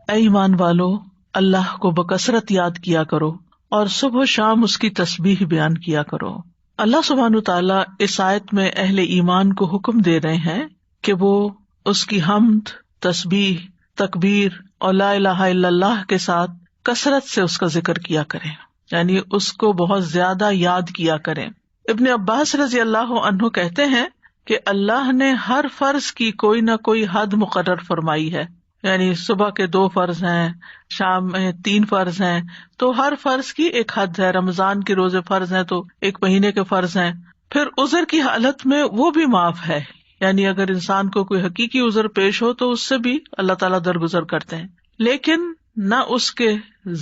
اے ایمان والو، اللہ کو بکثرت یاد کیا کرو اور صبح و شام اس کی تسبیح بیان کیا کرو۔ اللہ سبحانہ تعالیٰ اس آیت میں اہل ایمان کو حکم دے رہے ہیں کہ وہ اس کی حمد، تسبیح، تکبیر اور لا الہ الا اللہ کے ساتھ کثرت سے اس کا ذکر کیا کریں، یعنی اس کو بہت زیادہ یاد کیا کریں۔ ابن عباس رضی اللہ عنہ کہتے ہیں کہ اللہ نے ہر فرض کی کوئی نہ کوئی حد مقرر فرمائی ہے، یعنی صبح کے 2 فرض ہیں، شام میں 3 فرض ہیں، تو ہر فرض کی ایک حد ہے۔ رمضان کے روزے فرض ہیں تو 1 مہینے کے فرض ہیں۔ پھر عذر کی حالت میں وہ بھی معاف ہے، یعنی اگر انسان کو کوئی حقیقی عذر پیش ہو تو اس سے بھی اللہ تعالیٰ درگزر کرتے ہیں، لیکن نہ اس کے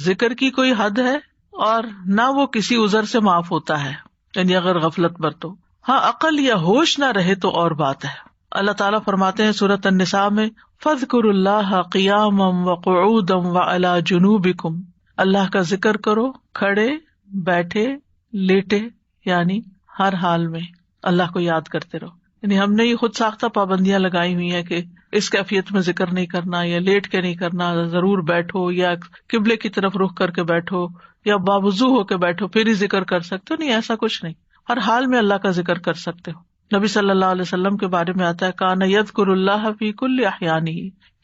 ذکر کی کوئی حد ہے اور نہ وہ کسی عذر سے معاف ہوتا ہے، یعنی اگر غفلت برتو۔ ہاں عقل یا ہوش نہ رہے تو اور بات ہے۔ اللہ تعالیٰ فرماتے ہیں سورۃ النساء میں فاذکروا اللہ قیاما وقعودا وعلی جنوبکم، اللہ کا ذکر کرو کھڑے، بیٹھے، لیٹے، یعنی ہر حال میں اللہ کو یاد کرتے رہو۔ یعنی ہم نے یہ خود ساختہ پابندیاں لگائی ہوئی ہیں کہ اس کیفیت میں ذکر نہیں کرنا، یا لیٹ کے نہیں کرنا، ضرور بیٹھو، یا قبلے کی طرف رخ کر کے بیٹھو، یا باوضو ہو کے بیٹھو پھر ہی ذکر کر سکتے ہو۔ نہیں، ایسا کچھ نہیں، ہر حال میں اللہ کا ذکر کر سکتے ہو۔ نبی صلی اللہ علیہ وسلم کے بارے میں آتا ہے کان یذکر اللہ فی کل احیانہ،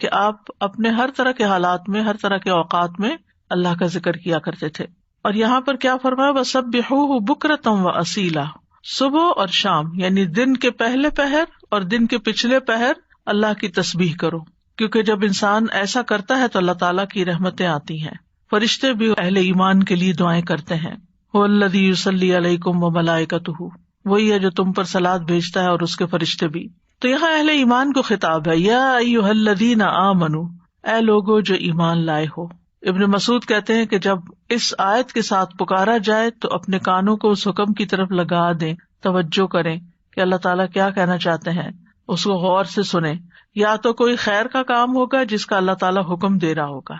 کہ آپ اپنے ہر طرح کے حالات میں، ہر طرح کے اوقات میں اللہ کا ذکر کیا کرتے تھے۔ اور یہاں پر کیا فرمایا وسبحوہ بکرۃ واصیلا، صبح اور شام یعنی دن کے پہلے پہر اور دن کے پچھلے پہر اللہ کی تسبیح کرو، کیونکہ جب انسان ایسا کرتا ہے تو اللہ تعالیٰ کی رحمتیں آتی ہیں۔ فرشتے بھی اہل ایمان کے لیے دعائیں کرتے ہیں، هو الذی یصلی علیکم وملائکتہ، وہی ہے جو تم پر صلوات بھیجتا ہے اور اس کے فرشتے بھی۔ تو یہاں اہل ایمان کو خطاب ہے، یا ایھا الذین آمنوا، اے لوگو جو ایمان لائے ہو۔ ابن مسعود کہتے ہیں کہ جب اس آیت کے ساتھ پکارا جائے تو اپنے کانوں کو اس حکم کی طرف لگا دیں، توجہ کریں کہ اللہ تعالیٰ کیا کہنا چاہتے ہیں، اس کو غور سے سنیں۔ یا تو کوئی خیر کا کام ہوگا جس کا اللہ تعالیٰ حکم دے رہا ہوگا،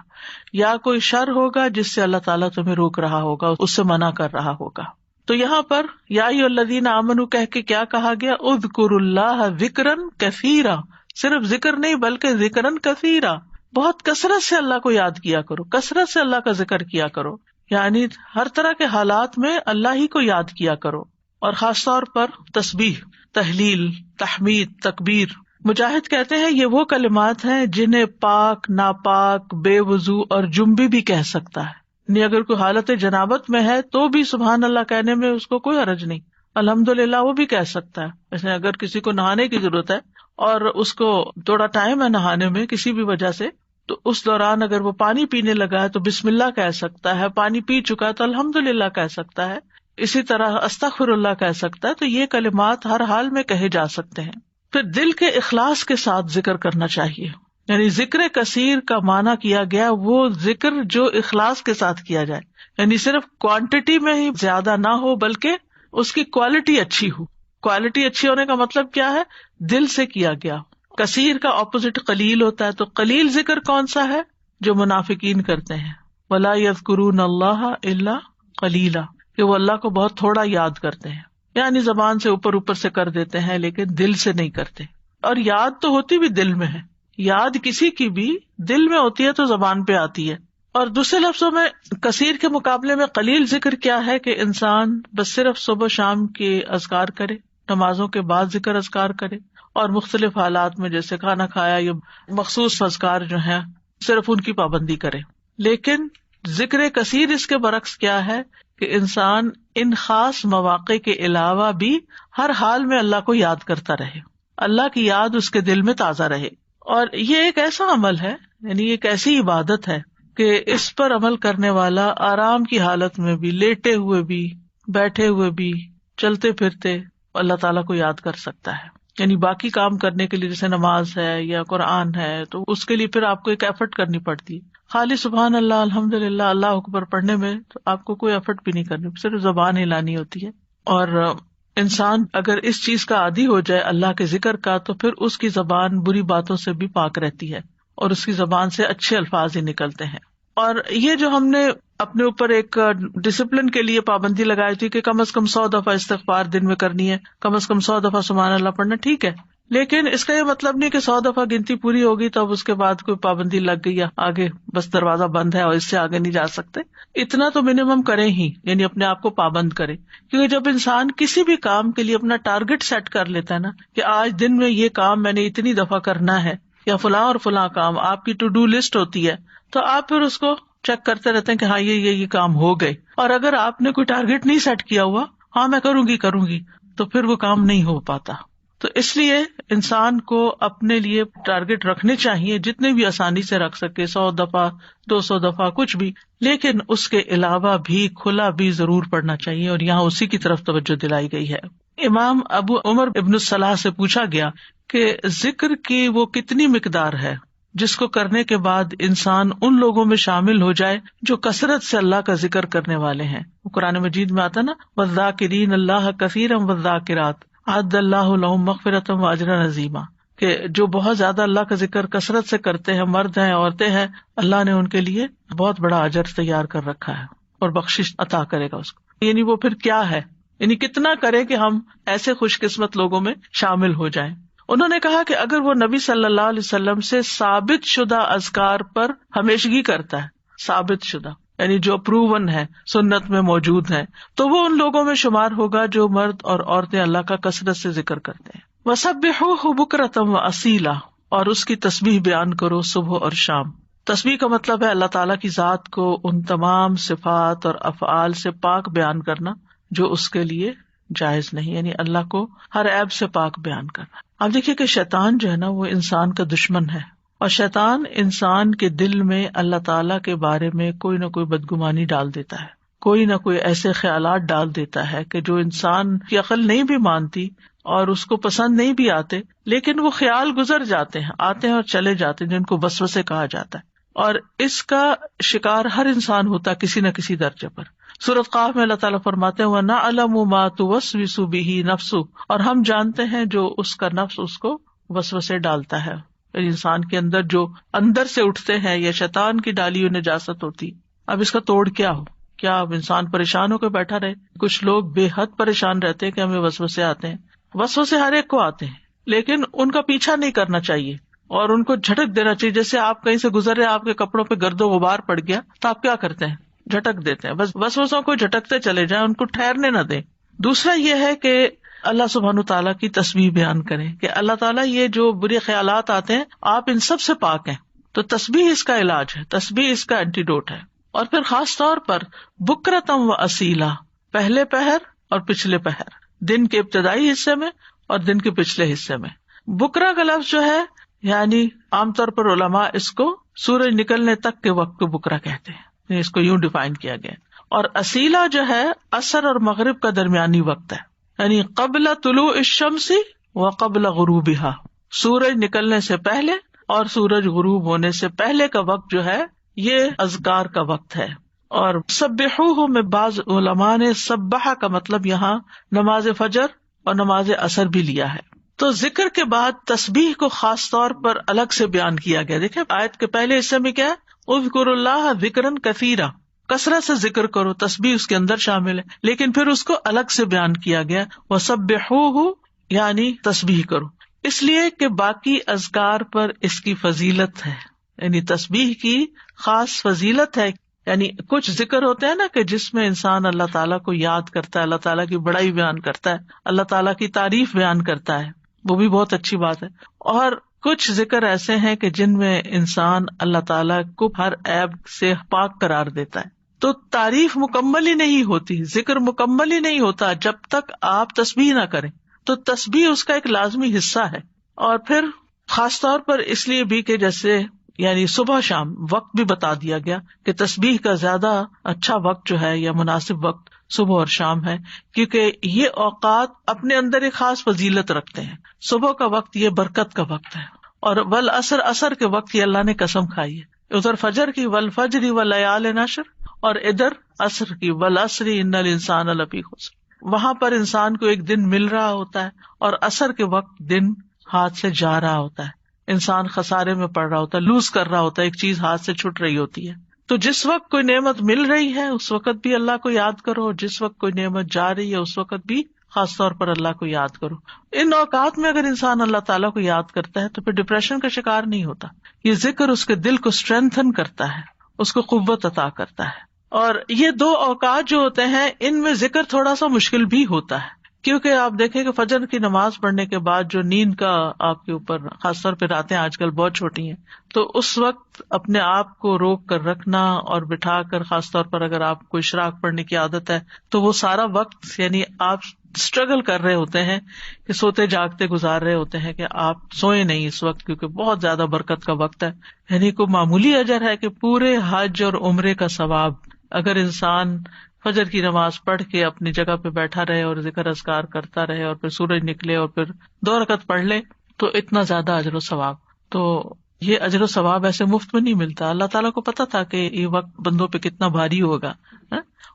یا کوئی شر ہوگا جس سے اللہ تعالیٰ تمہیں روک رہا ہوگا، اس سے منع کر رہا ہوگا۔ تو یہاں پر یا ایھا الذین آمنوا کہہ کے کیا کہا گیا، اذکروا اللہ ذکرا کثیرا، صرف ذکر نہیں بلکہ ذکرا کثیرا، بہت کثرت سے اللہ کو یاد کیا کرو، کثرت سے اللہ کا ذکر کیا کرو، یعنی ہر طرح کے حالات میں اللہ ہی کو یاد کیا کرو، اور خاص طور پر تسبیح، تحلیل، تحمید، تکبیر۔ مجاہد کہتے ہیں یہ وہ کلمات ہیں جنہیں پاک، ناپاک، بے وضو اور جنبی بھی کہہ سکتا ہے، یعنی اگر کوئی حالت جنابت میں ہے تو بھی سبحان اللہ کہنے میں اس کو کوئی حرج نہیں، الحمدللہ وہ بھی کہہ سکتا ہے۔ جیسے اگر کسی کو نہانے کی ضرورت ہے اور اس کو تھوڑا ٹائم ہے نہانے میں کسی بھی وجہ سے، تو اس دوران اگر وہ پانی پینے لگا ہے تو بسم اللہ کہہ سکتا ہے، پانی پی چکا ہے تو الحمدللہ کہہ سکتا ہے، اسی طرح استغفر اللہ کہہ سکتا ہے۔ تو یہ کلمات ہر حال میں کہے جا سکتے ہیں۔ پھر دل کے اخلاص کے ساتھ ذکر کرنا چاہیے، یعنی ذکر کثیر کا معنی کیا گیا وہ ذکر جو اخلاص کے ساتھ کیا جائے، یعنی صرف کوانٹٹی میں ہی زیادہ نہ ہو بلکہ اس کی کوالٹی اچھی ہو۔ کوالٹی اچھی ہونے کا مطلب کیا ہے، دل سے کیا گیا۔ کثیر کا اپوزٹ قلیل ہوتا ہے، تو قلیل ذکر کون سا ہے، جو منافقین کرتے ہیں، ولا یذکرون اللہ الا قلیلا، کہ وہ اللہ کو بہت تھوڑا یاد کرتے ہیں، یعنی زبان سے اوپر اوپر سے کر دیتے ہیں لیکن دل سے نہیں کرتے۔ اور یاد تو ہوتی بھی دل میں ہے، یاد کسی کی بھی دل میں ہوتی ہے تو زبان پہ آتی ہے۔ اور دوسرے لفظوں میں کثیر کے مقابلے میں قلیل ذکر کیا ہے کہ انسان بس صرف صبح شام کے اذکار کرے، نمازوں کے بعد ذکر اذکار کرے، اور مختلف حالات میں جیسے کھانا کھایا یا مخصوص اذکار جو ہیں صرف ان کی پابندی کرے۔ لیکن ذکر کثیر اس کے برعکس کیا ہے کہ انسان ان خاص مواقع کے علاوہ بھی ہر حال میں اللہ کو یاد کرتا رہے، اللہ کی یاد اس کے دل میں تازہ رہے۔ اور یہ ایک ایسا عمل ہے، یعنی ایک ایسی عبادت ہے کہ اس پر عمل کرنے والا آرام کی حالت میں بھی، لیٹے ہوئے بھی، بیٹھے ہوئے بھی، چلتے پھرتے اللہ تعالیٰ کو یاد کر سکتا ہے۔ یعنی باقی کام کرنے کے لیے جیسے نماز ہے یا قرآن ہے تو اس کے لیے پھر آپ کو ایک ایفرٹ کرنی پڑتی ہے۔ خالی سبحان اللہ، الحمدللہ، اللہ اکبر پڑھنے میں تو آپ کو کوئی ایفرٹ بھی نہیں کرنی، صرف زبان ہلانی ہوتی ہے۔ اور انسان اگر اس چیز کا عادی ہو جائے اللہ کے ذکر کا تو پھر اس کی زبان بری باتوں سے بھی پاک رہتی ہے اور اس کی زبان سے اچھے الفاظ ہی نکلتے ہیں۔ اور یہ جو ہم نے اپنے اوپر ایک ڈسپلن کے لیے پابندی لگائی تھی کہ کم از کم 100 دفعہ استغفار دن میں کرنی ہے، کم از کم 100 دفعہ سبحان اللہ پڑھنا، ٹھیک ہے، لیکن اس کا یہ مطلب نہیں کہ 100 دفعہ گنتی پوری ہوگی تو اب اس کے بعد کوئی پابندی لگ گئی یا آگے بس دروازہ بند ہے اور اس سے آگے نہیں جا سکتے. اتنا تو منیمم کریں ہی، یعنی اپنے آپ کو پابند کرے. کیونکہ جب انسان کسی بھی کام کے لیے اپنا ٹارگٹ سیٹ کر لیتا ہے نا کہ آج دن میں یہ کام میں نے اتنی دفعہ کرنا ہے، یا فلاں اور فلاں کام آپ کی ٹو ڈو لسٹ ہوتی ہے، تو آپ پھر اس کو چیک کرتے رہتے ہیں کہ ہاں یہ کام ہو گئے. اور اگر آپ نے کوئی ٹارگٹ نہیں سیٹ کیا ہوا، ہاں میں کروں گی، تو پھر وہ کام نہیں ہو پاتا. تو اس لیے انسان کو اپنے لیے ٹارگٹ رکھنے چاہیے، جتنے بھی آسانی سے رکھ سکے، 100 دفعہ 200 دفعہ کچھ بھی، لیکن اس کے علاوہ بھی کھلا بھی ضرور پڑھنا چاہیے، اور یہاں اسی کی طرف توجہ دلائی گئی ہے. امام ابو عمر ابن الصلاح سے پوچھا گیا کہ ذکر کی وہ کتنی مقدار ہے جس کو کرنے کے بعد انسان ان لوگوں میں شامل ہو جائے جو کثرت سے اللہ کا ذکر کرنے والے ہیں. قرآن مجید میں آتا نا والذاکرین اللہ کثیرا والذاکرات اعد اللہ لہم مغفرۃ واجرا عظیما، کہ جو بہت زیادہ اللہ کا ذکر کثرت سے کرتے ہیں، مرد ہیں عورتیں ہیں، اللہ نے ان کے لیے بہت بڑا اجر تیار کر رکھا ہے اور بخشش عطا کرے گا اس کو. یعنی وہ پھر کیا ہے، یعنی کتنا کرے کہ ہم ایسے خوش قسمت لوگوں میں شامل ہو جائیں. انہوں نے کہا کہ اگر وہ نبی صلی اللہ علیہ وسلم سے ثابت شدہ اذکار پر ہمیشگی کرتا ہے، ثابت شدہ یعنی جو پروون ہے، سنت میں موجود ہے، تو وہ ان لوگوں میں شمار ہوگا جو مرد اور عورتیں اللہ کا کثرت سے ذکر کرتے ہیں. وَسَبِّحُوهُ بُكْرَةً وَأَصِيلًا، اور اس کی تسبیح بیان کرو صبح اور شام. تسبیح کا مطلب ہے اللہ تعالیٰ کی ذات کو ان تمام صفات اور افعال سے پاک بیان کرنا جو اس کے لیے جائز نہیں، یعنی اللہ کو ہر عیب سے پاک بیان کرنا. آپ دیکھیے کہ شیطان جو ہے نا وہ انسان کا دشمن ہے، اور شیطان انسان کے دل میں اللہ تعالیٰ کے بارے میں کوئی نہ کوئی بدگمانی ڈال دیتا ہے، کوئی نہ کوئی ایسے خیالات ڈال دیتا ہے کہ جو انسان کی عقل نہیں بھی مانتی اور اس کو پسند نہیں بھی آتے، لیکن وہ خیال گزر جاتے ہیں، آتے ہیں اور چلے جاتے ہیں، جن کو وسوسے کہا جاتا ہے. اور اس کا شکار ہر انسان ہوتا ہے کسی نہ کسی درجے پر. سورۃ قاف میں اللہ تعالیٰ فرماتے ہیں وَنَعْلَمُ مَا تُوَسْوِسُ بِهِ نَفْسُهُ، اور ہم جانتے ہیں جو اس کا نفس اس کو وسوسے ڈالتا ہے. انسان کے اندر جو اندر سے اٹھتے ہیں یا شیطان کی ڈالی ہوئی نجاست ہوتی. اب اس کا توڑ کیا ہو؟ کیا اب انسان پریشان ہو کے بیٹھا رہے؟ کچھ لوگ بے حد پریشان رہتے ہیں کہ ہمیں وسوسے آتے ہیں. وسوسے ہر ایک کو آتے ہیں، لیکن ان کا پیچھا نہیں کرنا چاہیے اور ان کو جھٹک دینا چاہیے. جیسے آپ کہیں سے گزر رہے، آپ کے کپڑوں پہ گرد و غبار پڑ گیا تو آپ کیا کرتے ہیں؟ جھٹک دیتے ہیں. بس وسوسوں کو جھٹکتے چلے جائیں، ان کو ٹھہرنے نہ دیں. دوسرا یہ ہے کہ اللہ سبحانہ تعالیٰ کی تسبیح بیان کریں کہ اللہ تعالیٰ یہ جو برے خیالات آتے ہیں آپ ان سب سے پاک ہیں. تو تسبیح اس کا علاج ہے، تسبیح اس کا اینٹیڈوٹ ہے. اور پھر خاص طور پر بکرتم و اصیلا، پہلے پہر اور پچھلے پہر، دن کے ابتدائی حصے میں اور دن کے پچھلے حصے میں. بکرا کا لفظ جو ہے یعنی عام طور پر علماء اس کو سورج نکلنے تک کے وقت کو بکرا کہتے ہیں، اس کو یوں ڈیفائن کیا گیا. اور اصیلا جو ہے عصر اور مغرب کا درمیانی وقت ہے، یعنی قبل طلوع الشمس و قبل غروبها، سورج نکلنے سے پہلے اور سورج غروب ہونے سے پہلے کا وقت جو ہے یہ اذکار کا وقت ہے. اور سبحوہ میں بعض علماء نے سبحہ کا مطلب یہاں نماز فجر اور نماز عصر بھی لیا ہے. تو ذکر کے بعد تسبیح کو خاص طور پر الگ سے بیان کیا گیا. دیکھیں آیت کے پہلے حصے میں کیا ہے، اذکروا اللہ ذکرا کثیرا، کثرت سے ذکر کرو، تسبیح اس کے اندر شامل ہے، لیکن پھر اس کو الگ سے بیان کیا گیا وسبحوہ، یعنی تسبیح کرو، اس لیے کہ باقی اذکار پر اس کی فضیلت ہے، یعنی تسبیح کی خاص فضیلت ہے. یعنی کچھ ذکر ہوتے ہیں نا کہ جس میں انسان اللہ تعالیٰ کو یاد کرتا ہے، اللہ تعالیٰ کی بڑائی بیان کرتا ہے، اللہ تعالیٰ کی تعریف بیان کرتا ہے، وہ بھی بہت اچھی بات ہے. اور کچھ ذکر ایسے ہیں کہ جن میں انسان اللہ تعالیٰ کو ہر عیب سے پاک قرار دیتا ہے. تو تعریف مکمل ہی نہیں ہوتی، ذکر مکمل ہی نہیں ہوتا جب تک آپ تسبیح نہ کریں. تو تسبیح اس کا ایک لازمی حصہ ہے. اور پھر خاص طور پر اس لیے بھی کہ جیسے یعنی صبح شام وقت بھی بتا دیا گیا کہ تسبیح کا زیادہ اچھا وقت جو ہے یا مناسب وقت صبح اور شام ہے، کیونکہ یہ اوقات اپنے اندر ایک خاص فضیلت رکھتے ہیں. صبح کا وقت یہ برکت کا وقت ہے، اور والعصر، عصر کے وقت یہ اللہ نے قسم کھائی ہے. ادھر فجر کی والفجر ولیال عشر، اور ادھر عصر کی والعصر ان الانسان لفی خسر. وہاں پر انسان کو ایک دن مل رہا ہوتا ہے اور عصر کے وقت دن ہاتھ سے جا رہا ہوتا ہے، انسان خسارے میں پڑ رہا ہوتا ہے، لوز کر رہا ہوتا ہے، ایک چیز ہاتھ سے چھٹ رہی ہوتی ہے. تو جس وقت کوئی نعمت مل رہی ہے اس وقت بھی اللہ کو یاد کرو، اور جس وقت کوئی نعمت جا رہی ہے اس وقت بھی خاص طور پر اللہ کو یاد کرو. ان اوقات میں اگر انسان اللہ تعالیٰ کو یاد کرتا ہے تو پھر ڈپریشن کا شکار نہیں ہوتا. یہ ذکر اس کے دل کو اسٹرینتھن کرتا ہے، اس کو قوت عطا کرتا ہے. اور یہ دو اوقات جو ہوتے ہیں ان میں ذکر تھوڑا سا مشکل بھی ہوتا ہے، کیونکہ آپ دیکھیں کہ فجر کی نماز پڑھنے کے بعد جو نیند کا آپ کے اوپر، خاص طور پہ راتیں آج کل بہت چھوٹی ہیں، تو اس وقت اپنے آپ کو روک کر رکھنا اور بٹھا کر، خاص طور پر اگر آپ کو اشراق پڑھنے کی عادت ہے تو وہ سارا وقت یعنی آپ اسٹرگل کر رہے ہوتے ہیں کہ سوتے جاگتے گزار رہے ہوتے ہیں کہ آپ سوئے نہیں اس وقت، کیونکہ بہت زیادہ برکت کا وقت ہے. یعنی کوئی معمولی اجر ہے کہ پورے حج اور عمرے کا ثواب اگر انسان فجر کی نماز پڑھ کے اپنی جگہ پہ بیٹھا رہے اور ذکر اذکار کرتا رہے اور پھر سورج نکلے اور پھر 2 رکعت پڑھ لے تو اتنا زیادہ اجر و ثواب. تو یہ اجر و ثواب ایسے مفت میں نہیں ملتا. اللہ تعالیٰ کو پتا تھا کہ یہ وقت بندوں پہ کتنا بھاری ہوگا.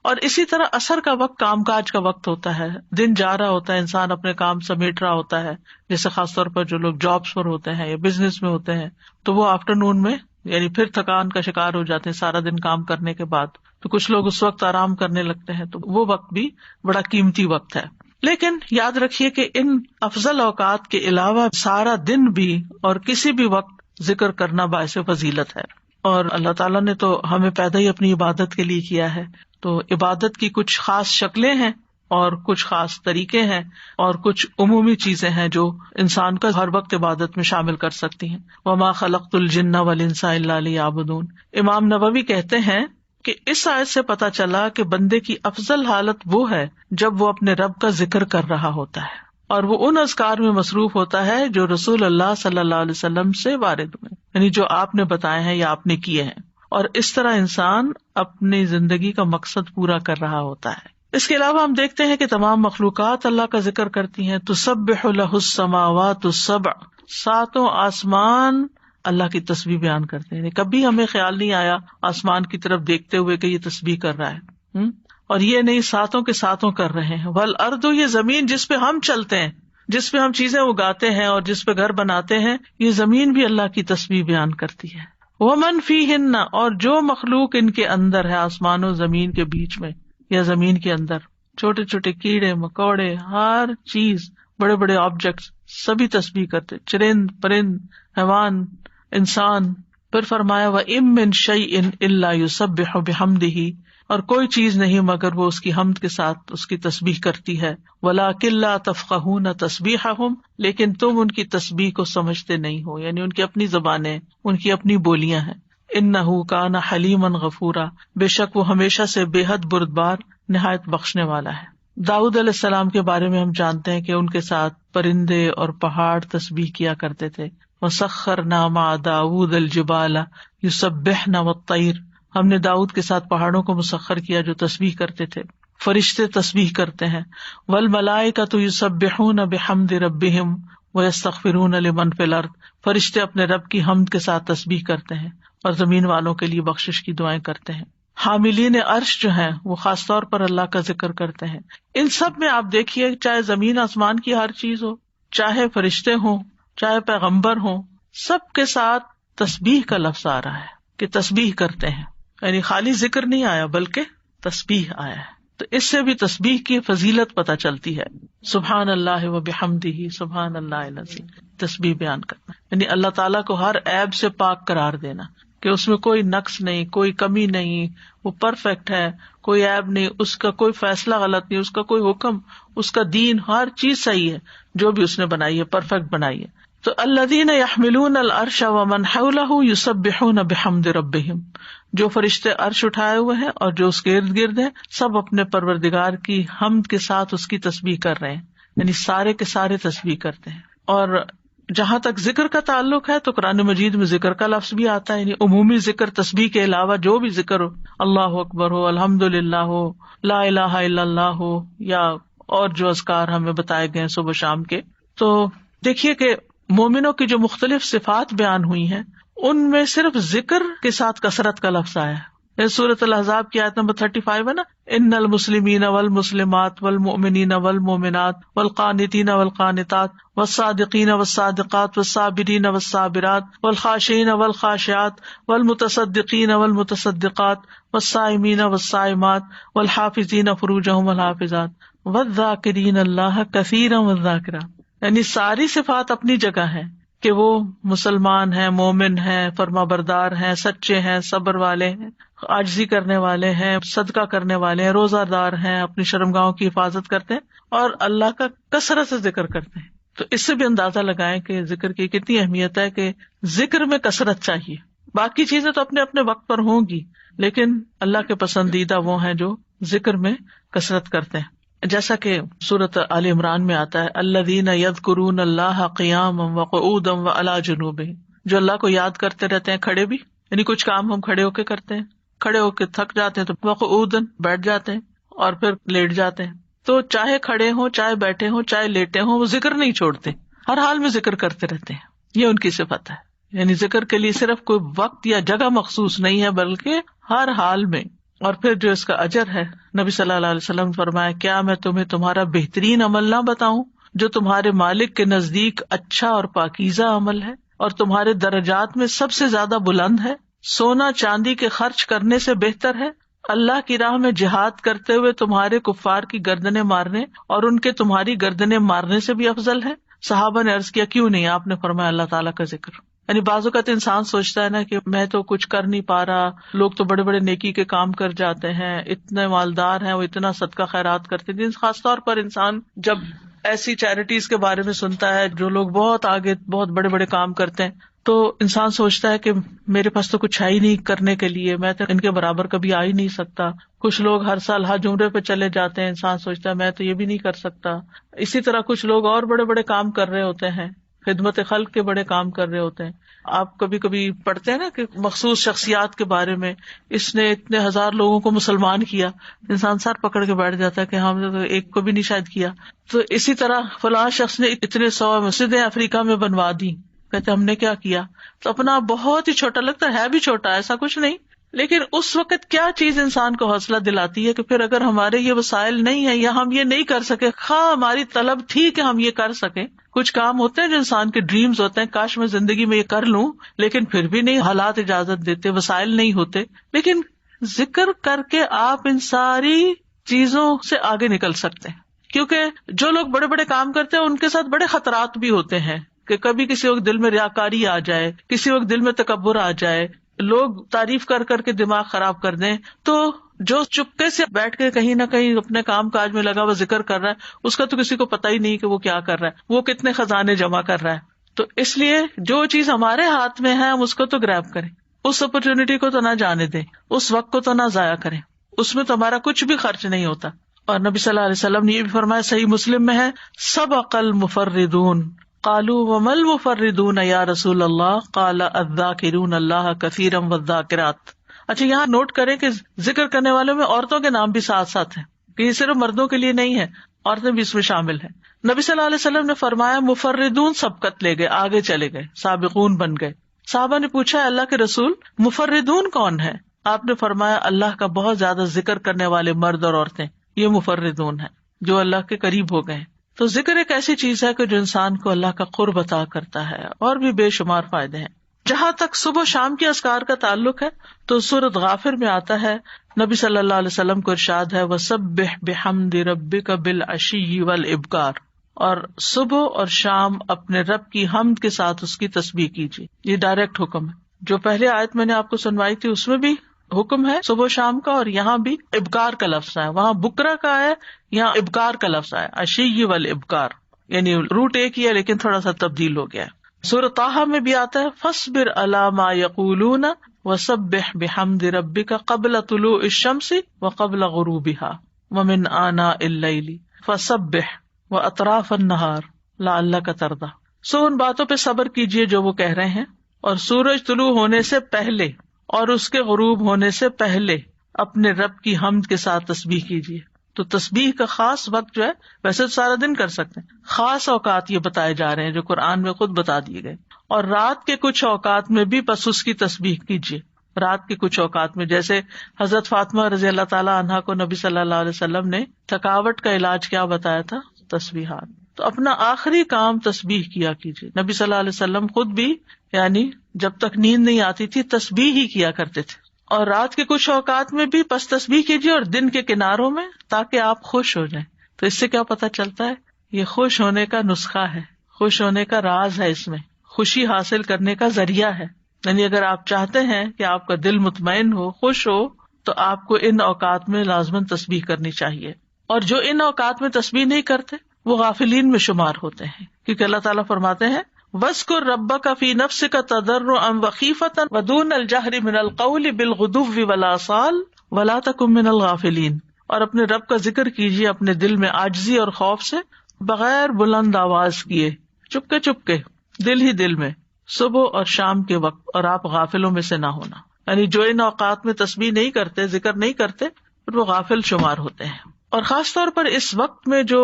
اور اسی طرح عصر کا وقت کام کاج کا وقت ہوتا ہے، دن جا رہا ہوتا ہے، انسان اپنے کام سمیٹ رہا ہوتا ہے، جیسے خاص طور پر جو لوگ جابس پر ہوتے ہیں یا بزنس میں ہوتے ہیں تو وہ آفٹر نون میں یعنی پھر تھکان کا شکار ہو جاتے ہیں سارا دن کام کرنے کے بعد. تو کچھ لوگ اس وقت آرام کرنے لگتے ہیں، تو وہ وقت بھی بڑا قیمتی وقت ہے. لیکن یاد رکھیے کہ ان افضل اوقات کے علاوہ سارا دن بھی اور کسی بھی وقت ذکر کرنا باعث فضیلت ہے. اور اللہ تعالیٰ نے تو ہمیں پیدا ہی اپنی عبادت کے لیے کیا ہے، تو عبادت کی کچھ خاص شکلیں ہیں اور کچھ خاص طریقے ہیں اور کچھ عمومی چیزیں ہیں جو انسان کا ہر وقت عبادت میں شامل کر سکتی ہیں. وما خلقت الجن والانس الا لیعبدون. امام نووی کہتے ہیں کہ اس آیت سے پتہ چلا کہ بندے کی افضل حالت وہ ہے جب وہ اپنے رب کا ذکر کر رہا ہوتا ہے اور وہ ان اذکار میں مصروف ہوتا ہے جو رسول اللہ صلی اللہ علیہ وسلم سے وارد ہوئے، یعنی جو آپ نے بتائے ہیں یا آپ نے کیے ہیں. اور اس طرح انسان اپنی زندگی کا مقصد پورا کر رہا ہوتا ہے. اس کے علاوہ ہم دیکھتے ہیں کہ تمام مخلوقات اللہ کا ذکر کرتی ہیں. تسبح لہ السماوات السبع، 7 آسمان اللہ کی تسبیح بیان کرتے ہیں. کبھی ہمیں خیال نہیں آیا آسمان کی طرف دیکھتے ہوئے کہ یہ تسبیح کر رہا ہے، اور یہ نہیں 7 کے 7 کر رہے ہیں. والارض، یہ زمین جس پہ ہم چلتے ہیں، جس پہ ہم چیزیں اگاتے ہیں اور جس پہ گھر بناتے ہیں، یہ زمین بھی اللہ کی تسبیح بیان کرتی ہے. ومن فیہن، اور جو مخلوق ان کے اندر ہے، آسمان و زمین کے بیچ میں یا زمین کے اندر، چھوٹے چھوٹے کیڑے مکوڑے، ہر چیز، بڑے بڑے آبجیکٹس سبھی تسبیح کرتے، چرند پرند حیوان انسان. پھر فرمایا وَإِن مِّن شَيْءٍ إِلَّا يُسَبِّحُ بِحَمْدِهِ، اور کوئی چیز نہیں مگر وہ اس کی حمد کے ساتھ اس کی تسبیح کرتی ہے. وَلَٰكِن لَّا تَفْقَهُونَ تَسْبِيحَهُمْ، لیکن تم ان کی تسبیح کو سمجھتے نہیں ہو، یعنی ان کی اپنی زبانیں، ان کی اپنی بولیاں ہیں. إِنَّهُ كَانَ حَلِيمًا غَفُورًا، بے شک وہ ہمیشہ سے بے حد بردبار، نہایت بخشنے والا ہے. داؤد علیہ السلام کے بارے میں ہم جانتے ہیں کہ ان کے ساتھ پرندے اور پہاڑ تسبیح کیا کرتے تھے. وَسَخَّرْنَا مَعَ دَاوُودَ الْجِبَالَ يُسَبِّحْنَ وَالطَّيْرَ، ہم نے داؤد کے ساتھ پہاڑوں کو مسخر کیا جو تسبیح کرتے تھے. فرشتے تسبیح کرتے ہیں. وَالْمَلَائِكَةُ يُسَبِّحُونَ بِحَمْدِ رَبِّهِمْ وَيَسْتَغْفِرُونَ لِمَنْ فِي الْأَرْضِ، فرشتے اپنے رب کی حمد کے ساتھ تسبیح کرتے ہیں اور زمین والوں کے لیے بخشش کی دعائیں کرتے ہیں. حاملین عرش جو ہیں وہ خاص طور پر اللہ کا ذکر کرتے ہیں. ان سب میں آپ دیکھیے، چاہے زمین آسمان کی ہر چیز ہو، چاہے فرشتے ہوں، چاہے پیغمبر ہوں، سب کے ساتھ تسبیح کا لفظ آ رہا ہے کہ تسبیح کرتے ہیں. یعنی خالی ذکر نہیں آیا بلکہ تسبیح آیا ہے. تو اس سے بھی تسبیح کی فضیلت پتہ چلتی ہے. سبحان اللہ و بحمدہ سبحان اللہ العظیم، تسبیح بیان کرنا یعنی اللہ تعالیٰ کو ہر عیب سے پاک قرار دینا کہ اس میں کوئی نقص نہیں، کوئی کمی نہیں، وہ پرفیکٹ ہے، کوئی عیب نہیں، اس کا کوئی فیصلہ غلط نہیں، اس کا کوئی حکم، اس کا دین، ہر چیز صحیح ہے، جو بھی اس نے بنائی ہے پرفیکٹ بنائی ہے. تو الذین یحملون العرش ومن حولہ یسبحون بحمد ربہم، جو فرشتے عرش اٹھائے ہوئے ہیں اور جو اس کے ارد گرد ہیں، سب اپنے پروردگار کی حمد کے ساتھ اس کی تسبیح کر رہے ہیں، یعنی سارے کے سارے تسبیح کرتے ہیں. اور جہاں تک ذکر کا تعلق ہے تو قرآن مجید میں ذکر کا لفظ بھی آتا ہے، یعنی عمومی ذکر تسبیح کے علاوہ جو بھی ذکر ہو، اللہ اکبر ہو، الحمدللہ ہو، لا الہ الا اللہ ہو، یا اور جو اذکار ہمیں بتائے گئے صبح شام کے. تو دیکھیے کہ مومنوں کی جو مختلف صفات بیان ہوئی ہیں ان میں صرف ذکر کے ساتھ کثرت کا لفظ آیا ہے. سورۃ الاحزاب کی آیت نمبر 35 ہے نا، ان المسلمین والمسلمات والمؤمنین والمؤمنات والقانتین والقانتات والصادقین والصادقات والصابرین والصابرات والخاشعین والخاشعات والمتصدقین والمتصدقات والصائمین والصائمات والحافظین فروجہم والحافظات والذاکرین اللہ کثیرا والذاکرات، یعنی ساری صفات اپنی جگہ ہیں کہ وہ مسلمان ہیں، مومن ہیں، فرما بردار ہیں، سچے ہیں، صبر والے ہیں، عاجزی کرنے والے ہیں، صدقہ کرنے والے ہیں، روزہ دار ہیں، اپنی شرمگاہوں کی حفاظت کرتے ہیں اور اللہ کا کثرت سے ذکر کرتے ہیں. تو اس سے بھی اندازہ لگائیں کہ ذکر کی کتنی اہمیت ہے کہ ذکر میں کثرت چاہیے. باقی چیزیں تو اپنے اپنے وقت پر ہوں گی، لیکن اللہ کے پسندیدہ وہ ہیں جو ذکر میں کثرت کرتے ہیں. جیسا کہ سورۃ آل عمران میں آتا ہے الذین یذکرون اللہ قیاما وقعودا وعلی جنوبہم، جو اللہ کو یاد کرتے رہتے ہیں کھڑے بھی، یعنی کچھ کام ہم کھڑے ہو کے کرتے ہیں، کھڑے ہو کے تھک جاتے ہیں تو وقعودا بیٹھ جاتے ہیں اور پھر لیٹ جاتے ہیں. تو چاہے کھڑے ہوں، چاہے بیٹھے ہوں، چاہے لیٹے ہوں، وہ ذکر نہیں چھوڑتے، ہر حال میں ذکر کرتے رہتے ہیں. یہ ان کی صفت ہے، یعنی ذکر کے لیے صرف کوئی وقت یا جگہ مخصوص نہیں ہے بلکہ ہر حال میں. اور پھر جو اس کا اجر ہے، نبی صلی اللہ علیہ وسلم نے فرمایا کیا میں تمہیں تمہارا بہترین عمل نہ بتاؤں جو تمہارے مالک کے نزدیک اچھا اور پاکیزہ عمل ہے اور تمہارے درجات میں سب سے زیادہ بلند ہے، سونا چاندی کے خرچ کرنے سے بہتر ہے، اللہ کی راہ میں جہاد کرتے ہوئے تمہارے کفار کی گردنیں مارنے اور ان کے تمہاری گردنیں مارنے سے بھی افضل ہے. صحابہ نے عرض کیا کیوں نہیں؟ آپ نے فرمایا اللہ تعالیٰ کا ذکر. یعنی بعض اوقات انسان سوچتا ہے نا کہ میں تو کچھ کر نہیں پا رہا، لوگ تو بڑے بڑے نیکی کے کام کر جاتے ہیں، اتنے مالدار ہیں، وہ اتنا صدقہ خیرات کرتے ہیں. خاص طور پر انسان جب ایسی چیریٹیز کے بارے میں سنتا ہے جو لوگ بہت آگے بہت بڑے بڑے کام کرتے ہیں تو انسان سوچتا ہے کہ میرے پاس تو کچھ ہے ہی نہیں کرنے کے لیے، میں تو ان کے برابر کبھی آ ہی نہیں سکتا. کچھ لوگ ہر سال حج عمرے پہ چلے جاتے ہیں، انسان سوچتا ہے میں تو یہ بھی نہیں کر سکتا. اسی طرح کچھ لوگ اور بڑے بڑے کام کر رہے ہوتے ہیں، خدمت خلق کے بڑے کام کر رہے ہوتے ہیں. آپ کبھی کبھی پڑھتے ہیں نا کہ مخصوص شخصیات کے بارے میں، اس نے اتنے ہزار لوگوں کو مسلمان کیا، انسان سر پکڑ کے بیٹھ جاتا ہے کہ ہم نے تو ایک کو بھی نہیں شاید کیا. تو اسی طرح فلاں شخص نے اتنے 100 مسجدیں افریقہ میں بنوا دی، کہتے ہم نے کیا کیا؟ تو اپنا بہت ہی چھوٹا لگتا ہے بھی چھوٹا، ایسا کچھ نہیں، لیکن اس وقت کیا چیز انسان کو حوصلہ دلاتی ہے کہ پھر اگر ہمارے یہ وسائل نہیں ہے یا ہم یہ نہیں کر سکے، خواہ ہماری طلب تھی کہ ہم یہ کر سکیں. کچھ کام ہوتے ہیں جو انسان کے ڈریمز ہوتے ہیں، کاش میں زندگی میں یہ کر لوں، لیکن پھر بھی نہیں، حالات اجازت دیتے، وسائل نہیں ہوتے. لیکن ذکر کر کے آپ ان ساری چیزوں سے آگے نکل سکتے ہیں، کیونکہ جو لوگ بڑے بڑے کام کرتے ہیں ان کے ساتھ بڑے خطرات بھی ہوتے ہیں کہ کبھی کسی وقت دل میں ریاکاری آ جائے، کسی وقت دل میں تکبر آ جائے، لوگ تعریف کر کر کے دماغ خراب کر دیں. تو جو چپکے سے بیٹھ کے کہیں نہ کہیں اپنے کام کاج میں لگا ہوا ذکر کر رہا ہے، اس کا تو کسی کو پتہ ہی نہیں کہ وہ کیا کر رہا ہے، وہ کتنے خزانے جمع کر رہا ہے. تو اس لیے جو چیز ہمارے ہاتھ میں ہے ہم اس کو تو گریب کریں، اس اپرچونٹی کو تو نہ جانے دیں، اس وقت کو تو نہ ضائع کریں، اس میں تو ہمارا کچھ بھی خرچ نہیں ہوتا. اور نبی صلی اللہ علیہ وسلم نے یہ بھی فرمایا، صحیح مسلم میں ہے، سبق المفردون قالوا وما المفردون یا رسول اللہ قال الذاکرون اللہ کثیرا والذاکرات. اچھا یہاں نوٹ کریں کہ ذکر کرنے والوں میں عورتوں کے نام بھی ساتھ ساتھ ہیں، کہ یہ صرف مردوں کے لیے نہیں ہے، عورتیں بھی اس میں شامل ہیں. نبی صلی اللہ علیہ وسلم نے فرمایا مفردون سبقت لے گئے، آگے چلے گئے، سابقون بن گئے. صحابہ نے پوچھا اللہ کے رسول مفردون کون ہے؟ آپ نے فرمایا اللہ کا بہت زیادہ ذکر کرنے والے مرد اور عورتیں، یہ مفردون ہیں جو اللہ کے قریب ہو گئے. تو ذکر ایک ایسی چیز ہے کہ جو انسان کو اللہ کا قرب عطا کرتا ہے، اور بھی بے شمار فائدے ہیں. جہاں تک صبح شام کے اذکار کا تعلق ہے تو سورۃ غافر میں آتا ہے، نبی صلی اللہ علیہ وسلم کو ارشاد ہے وَسَبِّحْ بِحَمْدِ رَبِّكَ بِالْعَشِيِّ وَالْإِبْكَارِ، اور صبح اور شام اپنے رب کی حمد کے ساتھ اس کی تسبیح کیجیے. یہ ڈائریکٹ حکم ہے. جو پہلے آیت میں نے آپ کو سنوائی تھی اس میں بھی حکم ہے صبح شام کا، اور یہاں بھی ابکار کا لفظ ہے، وہاں بکرا کا ہے، یہاں ابکار کا لفظ ہے، عشی والابکار، یعنی روٹ ایک ہی ہے لیکن تھوڑا سا تبدیل ہو گیا ہے. سورۃ طٰہٰ میں بھی آتا ہے فاصبر علی ما یقولون وسبح بحمد ربک قبل طلوع الشمس وقبل غروبها ومن آناء اللیل فسبح واطراف النہار لعلک ترضی. سو ان باتوں پہ صبر کیجیے جو وہ کہہ رہے ہیں، اور سورج طلوع ہونے سے پہلے اور اس کے غروب ہونے سے پہلے اپنے رب کی حمد کے ساتھ تسبیح کیجیے. تو تسبیح کا خاص وقت جو ہے، ویسے تو سارا دن کر سکتے ہیں، خاص اوقات یہ بتائے جا رہے ہیں جو قرآن میں خود بتا دیے گئے. اور رات کے کچھ اوقات میں بھی بس اس کی تسبیح کیجیے. رات کے کچھ اوقات میں جیسے حضرت فاطمہ رضی اللہ تعالیٰ عنہا کو نبی صلی اللہ علیہ وسلم نے تھکاوٹ کا علاج کیا بتایا تھا؟ تسبیحات. تو اپنا آخری کام تسبیح کیا کیجیے. نبی صلی اللہ علیہ وسلم خود بھی یعنی جب تک نیند نہیں آتی تھی تسبیح ہی کیا کرتے تھے. اور رات کے کچھ اوقات میں بھی بس تسبیح کیجیے، اور دن کے کناروں میں، تاکہ آپ خوش ہو جائیں، تو اس سے کیا پتہ چلتا ہے؟ یہ خوش ہونے کا نسخہ ہے، خوش ہونے کا راز ہے، اس میں خوشی حاصل کرنے کا ذریعہ ہے. یعنی اگر آپ چاہتے ہیں کہ آپ کا دل مطمئن ہو، خوش ہو، تو آپ کو ان اوقات میں لازماً تسبیح کرنی چاہیے. اور جو ان اوقات میں تسبیح نہیں کرتے وہ غافلین میں شمار ہوتے ہیں، کیونکہ اللہ تعالیٰ فرماتے ہیں وَاذْكُر رَبَّكَ فِي نَفْسِكَ تَضَرُّعًا وَخِيفَةً وَدُونَ الْجَهْرِ مِنَ الْقَوْلِ بِالْغُدُوِّ وَالْآصَالِ وَلَا تَكُن مِنَ الْغَافِلِينَ. اور اپنے رب کا ذکر کیجیے اپنے دل میں عاجزی اور خوف سے، بغیر بلند آواز کیے، چپکے چپکے، دل ہی دل میں، صبح اور شام کے وقت، اور آپ غافلوں میں سے نہ ہونا. یعنی جو ان اوقات میں تسبیح نہیں کرتے، ذکر نہیں کرتے، پھر وہ غافل شمار ہوتے ہیں. اور خاص طور پر اس وقت میں جو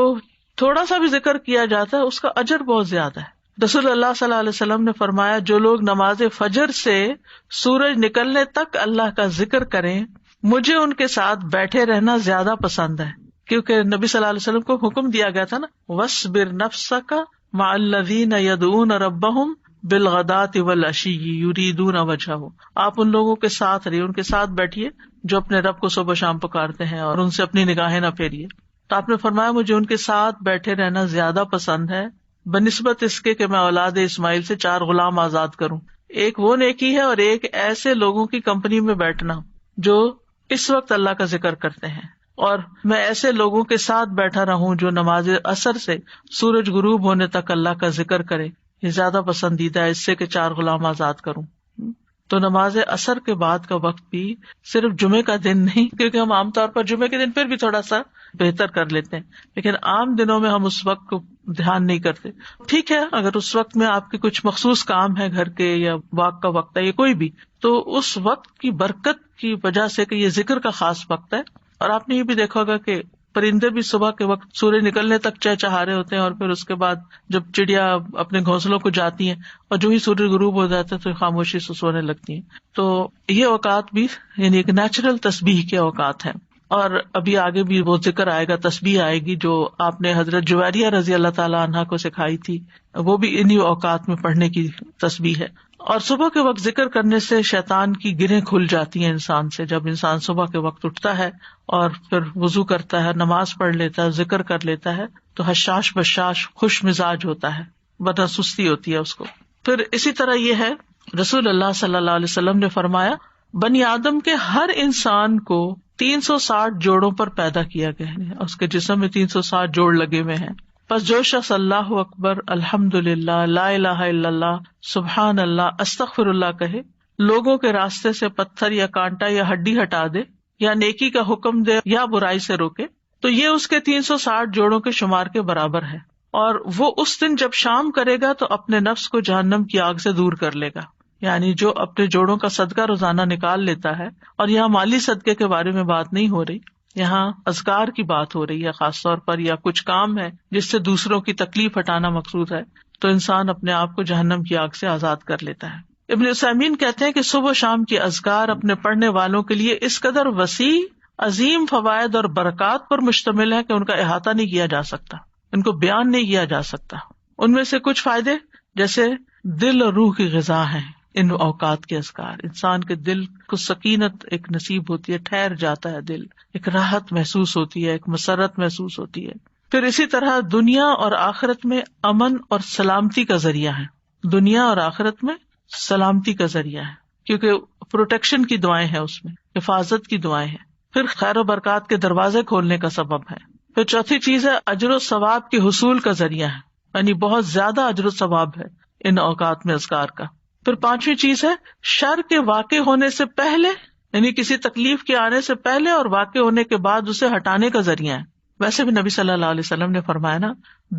تھوڑا سا بھی ذکر کیا جاتا ہے اس کا اجر بہت زیادہ ہے. رسول اللہ صلی اللہ علیہ وسلم نے فرمایا جو لوگ نماز فجر سے سورج نکلنے تک اللہ کا ذکر کریں، مجھے ان کے ساتھ بیٹھے رہنا زیادہ پسند ہے. کیونکہ نبی صلی اللہ علیہ وسلم کو حکم دیا گیا تھا نا، وَاصْبِرْ نَفْسَكَ مَعَ الَّذِينَ يَدْعُونَ رَبَّهُمْ بِالْغَدَاةِ وَالْعَشِيِّ يُرِيدُونَ وَجْهَهُ. آپ ان لوگوں کے ساتھ رہیے، ان کے ساتھ بیٹھیے جو اپنے رب کو صبح شام پکارتے ہیں، اور ان سے اپنی نگاہیں نہ پھیریے. تو آپ نے فرمایا مجھے ان کے ساتھ بیٹھے رہنا زیادہ پسند ہے بنسبت اس کے کہ میں اولاد اسماعیل سے 4 غلام آزاد کروں. ایک وہ نیکی ہے، اور ایک ایسے لوگوں کی کمپنی میں بیٹھنا جو اس وقت اللہ کا ذکر کرتے ہیں. اور میں ایسے لوگوں کے ساتھ بیٹھا رہوں جو نماز عصر سے سورج غروب ہونے تک اللہ کا ذکر کرے، یہ زیادہ پسندیدہ ہے اس سے کہ 4 غلام آزاد کروں. تو نماز عصر کے بعد کا وقت بھی صرف جمعے کا دن نہیں، کیونکہ ہم عام طور پر جمعے کے دن پھر بھی تھوڑا سا بہتر کر لیتے ہیں، لیکن عام دنوں میں ہم اس وقت کو دھیان نہیں کرتے. ٹھیک ہے، اگر اس وقت میں آپ کے کچھ مخصوص کام ہے گھر کے، یا واک کا وقت ہے، یا کوئی بھی، تو اس وقت کی برکت کی وجہ سے کہ یہ ذکر کا خاص وقت ہے. اور آپ نے یہ بھی دیکھا ہوگا کہ پرندے بھی صبح کے وقت سورج نکلنے تک چہچہا رہے ہوتے ہیں، اور پھر اس کے بعد جب چڑیا اپنے گھونسلوں کو جاتی ہیں اور جو ہی سورج غروب ہو جاتا ہے تو خاموشی سے سونے لگتی ہیں. تو یہ اوقات بھی یعنی ایک نیچرل تسبیح کے اوقات ہیں. اور ابھی آگے بھی وہ ذکر آئے گا، تسبیح آئے گی جو آپ نے حضرت جویریہ رضی اللہ تعالیٰ عنہا کو سکھائی تھی، وہ بھی انہی اوقات میں پڑھنے کی تسبیح ہے. اور صبح کے وقت ذکر کرنے سے شیطان کی گرہیں کھل جاتی ہیں انسان سے. جب انسان صبح کے وقت اٹھتا ہے اور پھر وضو کرتا ہے، نماز پڑھ لیتا ہے، ذکر کر لیتا ہے، تو حشاش بشاش خوش مزاج ہوتا ہے، ورنہ سستی ہوتی ہے اس کو. پھر اسی طرح یہ ہے، رسول اللہ صلی اللہ علیہ وسلم نے فرمایا بنی آدم کے ہر انسان کو 360 جوڑوں پر پیدا کیا گیا ہے، اس کے جسم میں 360 جوڑ لگے ہوئے ہیں. پس جو شخص اللہ اکبر، الحمدللہ، لا الہ الا اللہ، سبحان اللہ، استغفر اللہ کہے، لوگوں کے راستے سے پتھر یا کانٹا یا ہڈی ہٹا دے، یا نیکی کا حکم دے یا برائی سے روکے، تو یہ اس کے 360 جوڑوں کے شمار کے برابر ہے. اور وہ اس دن جب شام کرے گا تو اپنے نفس کو جہنم کی آگ سے دور کر لے گا. یعنی جو اپنے جوڑوں کا صدقہ روزانہ نکال لیتا ہے، اور یہاں مالی صدقے کے بارے میں بات نہیں ہو رہی، یہاں اذکار کی بات ہو رہی ہے خاص طور پر، یا کچھ کام ہے جس سے دوسروں کی تکلیف ہٹانا مقصود ہے، تو انسان اپنے آپ کو جہنم کی آگ سے آزاد کر لیتا ہے. ابن عثیمین کہتے ہیں کہ صبح و شام کی اذکار اپنے پڑھنے والوں کے لیے اس قدر وسیع، عظیم فوائد اور برکات پر مشتمل ہے کہ ان کا احاطہ نہیں کیا جا سکتا، ان کو بیان نہیں کیا جا سکتا. ان میں سے کچھ فائدے جیسے دل اور روح کی غذا ہیں ان اوقات کے اذکار. انسان کے دل کو سکینت ایک نصیب ہوتی ہے، ٹھہر جاتا ہے دل، ایک راحت محسوس ہوتی ہے، ایک مسرت محسوس ہوتی ہے. پھر اسی طرح دنیا اور آخرت میں امن اور سلامتی کا ذریعہ ہے، دنیا اور آخرت میں سلامتی کا ذریعہ ہے، کیونکہ پروٹیکشن کی دعائیں ہیں، اس میں حفاظت کی دعائیں ہیں. پھر خیر و برکات کے دروازے کھولنے کا سبب ہے. پھر چوتھی چیز ہے اجر و ثواب کے حصول کا ذریعہ ہے، یعنی بہت زیادہ اجر و ثواب ہے ان اوقات میں اذکار کا. پھر پانچویں چیز ہے شر کے واقع ہونے سے پہلے، یعنی کسی تکلیف کے آنے سے پہلے اور واقع ہونے کے بعد اسے ہٹانے کا ذریعہ ہے. ویسے بھی نبی صلی اللہ علیہ وسلم نے فرمایا نا،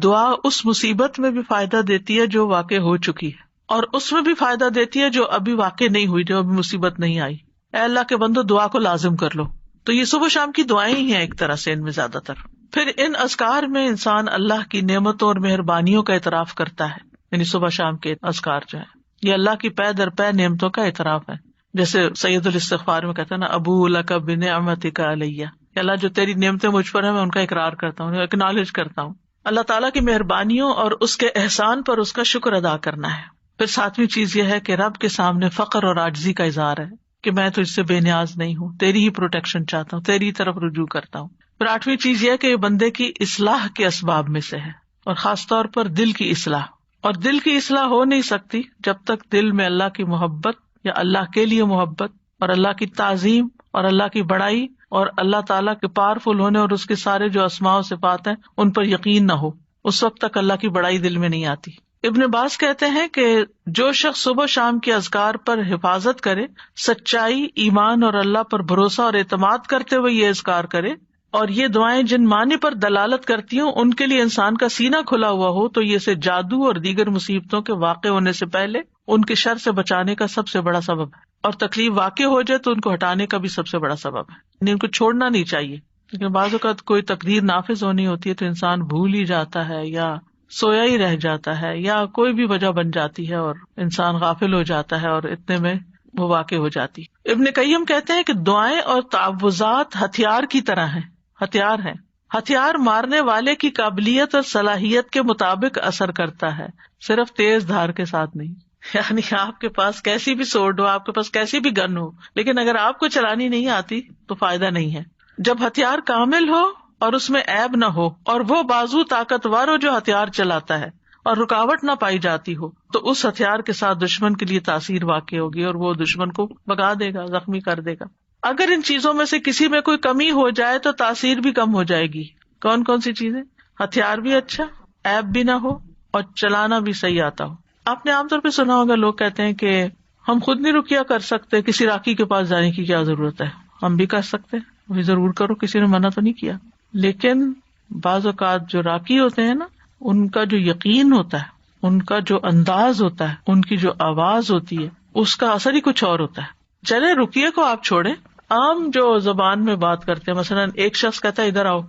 دعا اس مصیبت میں بھی فائدہ دیتی ہے جو واقع ہو چکی ہے، اور اس میں بھی فائدہ دیتی ہے جو ابھی واقع نہیں ہوئی، جو ابھی مصیبت نہیں آئی. اے اللہ کے بندو دعا کو لازم کر لو. تو یہ صبح شام کی دعائیں ہی ہیں ایک طرح سے ان میں زیادہ تر. پھر ان اذکار میں انسان اللہ کی نعمتوں اور مہربانیوں کا اعتراف کرتا ہے، یعنی صبح شام کے اذکار جو ہے یہ اللہ کی پے در پے نعمتوں کا اعتراف ہے. جیسے سید الاستغفار میں کہتا ہے نا، ابو لک بنعمتک علیہ، کہ اللہ جو تیری نعمتیں مجھ پر ہیں میں ان کا اقرار کرتا ہوں، ایکنالج کرتا ہوں. اللہ تعالیٰ کی مہربانیوں اور اس کے احسان پر اس کا شکر ادا کرنا ہے. پھر ساتویں چیز یہ ہے کہ رب کے سامنے فقر اور عاجزی کا اظہار ہے کہ میں تو اس سے بے نیاز نہیں ہوں، تیری ہی پروٹیکشن چاہتا ہوں، تیری طرف رجوع کرتا ہوں. پھر 8ویں چیز یہ کہ بندے کی اصلاح کے اسباب میں سے ہے، اور خاص طور پر دل کی اصلاح. اور دل کی اصلاح ہو نہیں سکتی جب تک دل میں اللہ کی محبت یا اللہ کے لیے محبت اور اللہ کی تعظیم اور اللہ کی بڑائی اور اللہ تعالیٰ کے پاورفل ہونے اور اس کے سارے جو اسماء و صفات ہیں ان پر یقین نہ ہو. اس وقت تک اللہ کی بڑائی دل میں نہیں آتی. ابن باز کہتے ہیں کہ جو شخص صبح شام کے اذکار پر حفاظت کرے، سچائی، ایمان اور اللہ پر بھروسہ اور اعتماد کرتے ہوئے یہ اذکار کرے، اور یہ دعائیں جن معنی پر دلالت کرتی ہوں ان کے لیے انسان کا سینہ کھلا ہوا ہو، تو یہ اسے جادو اور دیگر مصیبتوں کے واقع ہونے سے پہلے ان کے شر سے بچانے کا سب سے بڑا سبب ہے، اور تکلیف واقع ہو جائے تو ان کو ہٹانے کا بھی سب سے بڑا سبب ہے. یعنی ان کو چھوڑنا نہیں چاہیے، لیکن بعض اوقات کوئی تقدیر نافذ ہونی ہوتی ہے تو انسان بھول ہی جاتا ہے یا سویا ہی رہ جاتا ہے یا کوئی بھی وجہ بن جاتی ہے اور انسان غافل ہو جاتا ہے اور اتنے میں وہ واقع ہو جاتی. ابن قیم کہتے ہیں کہ دعائیں اور تعوذات ہتھیار کی طرح ہیں. ہتھیار ہے، ہتھیار مارنے والے کی قابلیت اور صلاحیت کے مطابق اثر کرتا ہے، صرف تیز دھار کے ساتھ نہیں. یعنی آپ کے پاس کیسی بھی سوڈ ہو، آپ کے پاس کیسی بھی گن ہو، لیکن اگر آپ کو چلانی نہیں آتی تو فائدہ نہیں ہے. جب ہتھیار کامل ہو اور اس میں عیب نہ ہو اور وہ بازو طاقتور ہو جو ہتھیار چلاتا ہے اور رکاوٹ نہ پائی جاتی ہو، تو اس ہتھیار کے ساتھ دشمن کے لیے تاثیر واقع ہوگی اور وہ دشمن کو بھگا دے گا، زخمی کر دے گا. اگر ان چیزوں میں سے کسی میں کوئی کمی ہو جائے تو تاثیر بھی کم ہو جائے گی. کون کون سی چیزیں؟ ہتھیار بھی اچھا، عیب بھی نہ ہو اور چلانا بھی صحیح آتا ہو. آپ نے عام طور پہ سنا ہوگا لوگ کہتے ہیں کہ ہم خود نہیں رقیہ کر سکتے، کسی راقی کے پاس جانے کی کیا ضرورت ہے. ہم بھی کر سکتے ہیں، وہی ضرور کرو، کسی نے منع تو نہیں کیا. لیکن بعض اوقات جو راقی ہوتے ہیں نا، ان کا جو یقین ہوتا ہے، ان کا جو انداز ہوتا ہے، ان کی جو آواز ہوتی ہے، اس کا اثر ہی کچھ اور ہوتا ہے. چلے رقیے کو آپ چھوڑیں، عام جو زبان میں بات کرتے ہیں، مثلا ایک شخص کہتا ہے ادھر آؤ،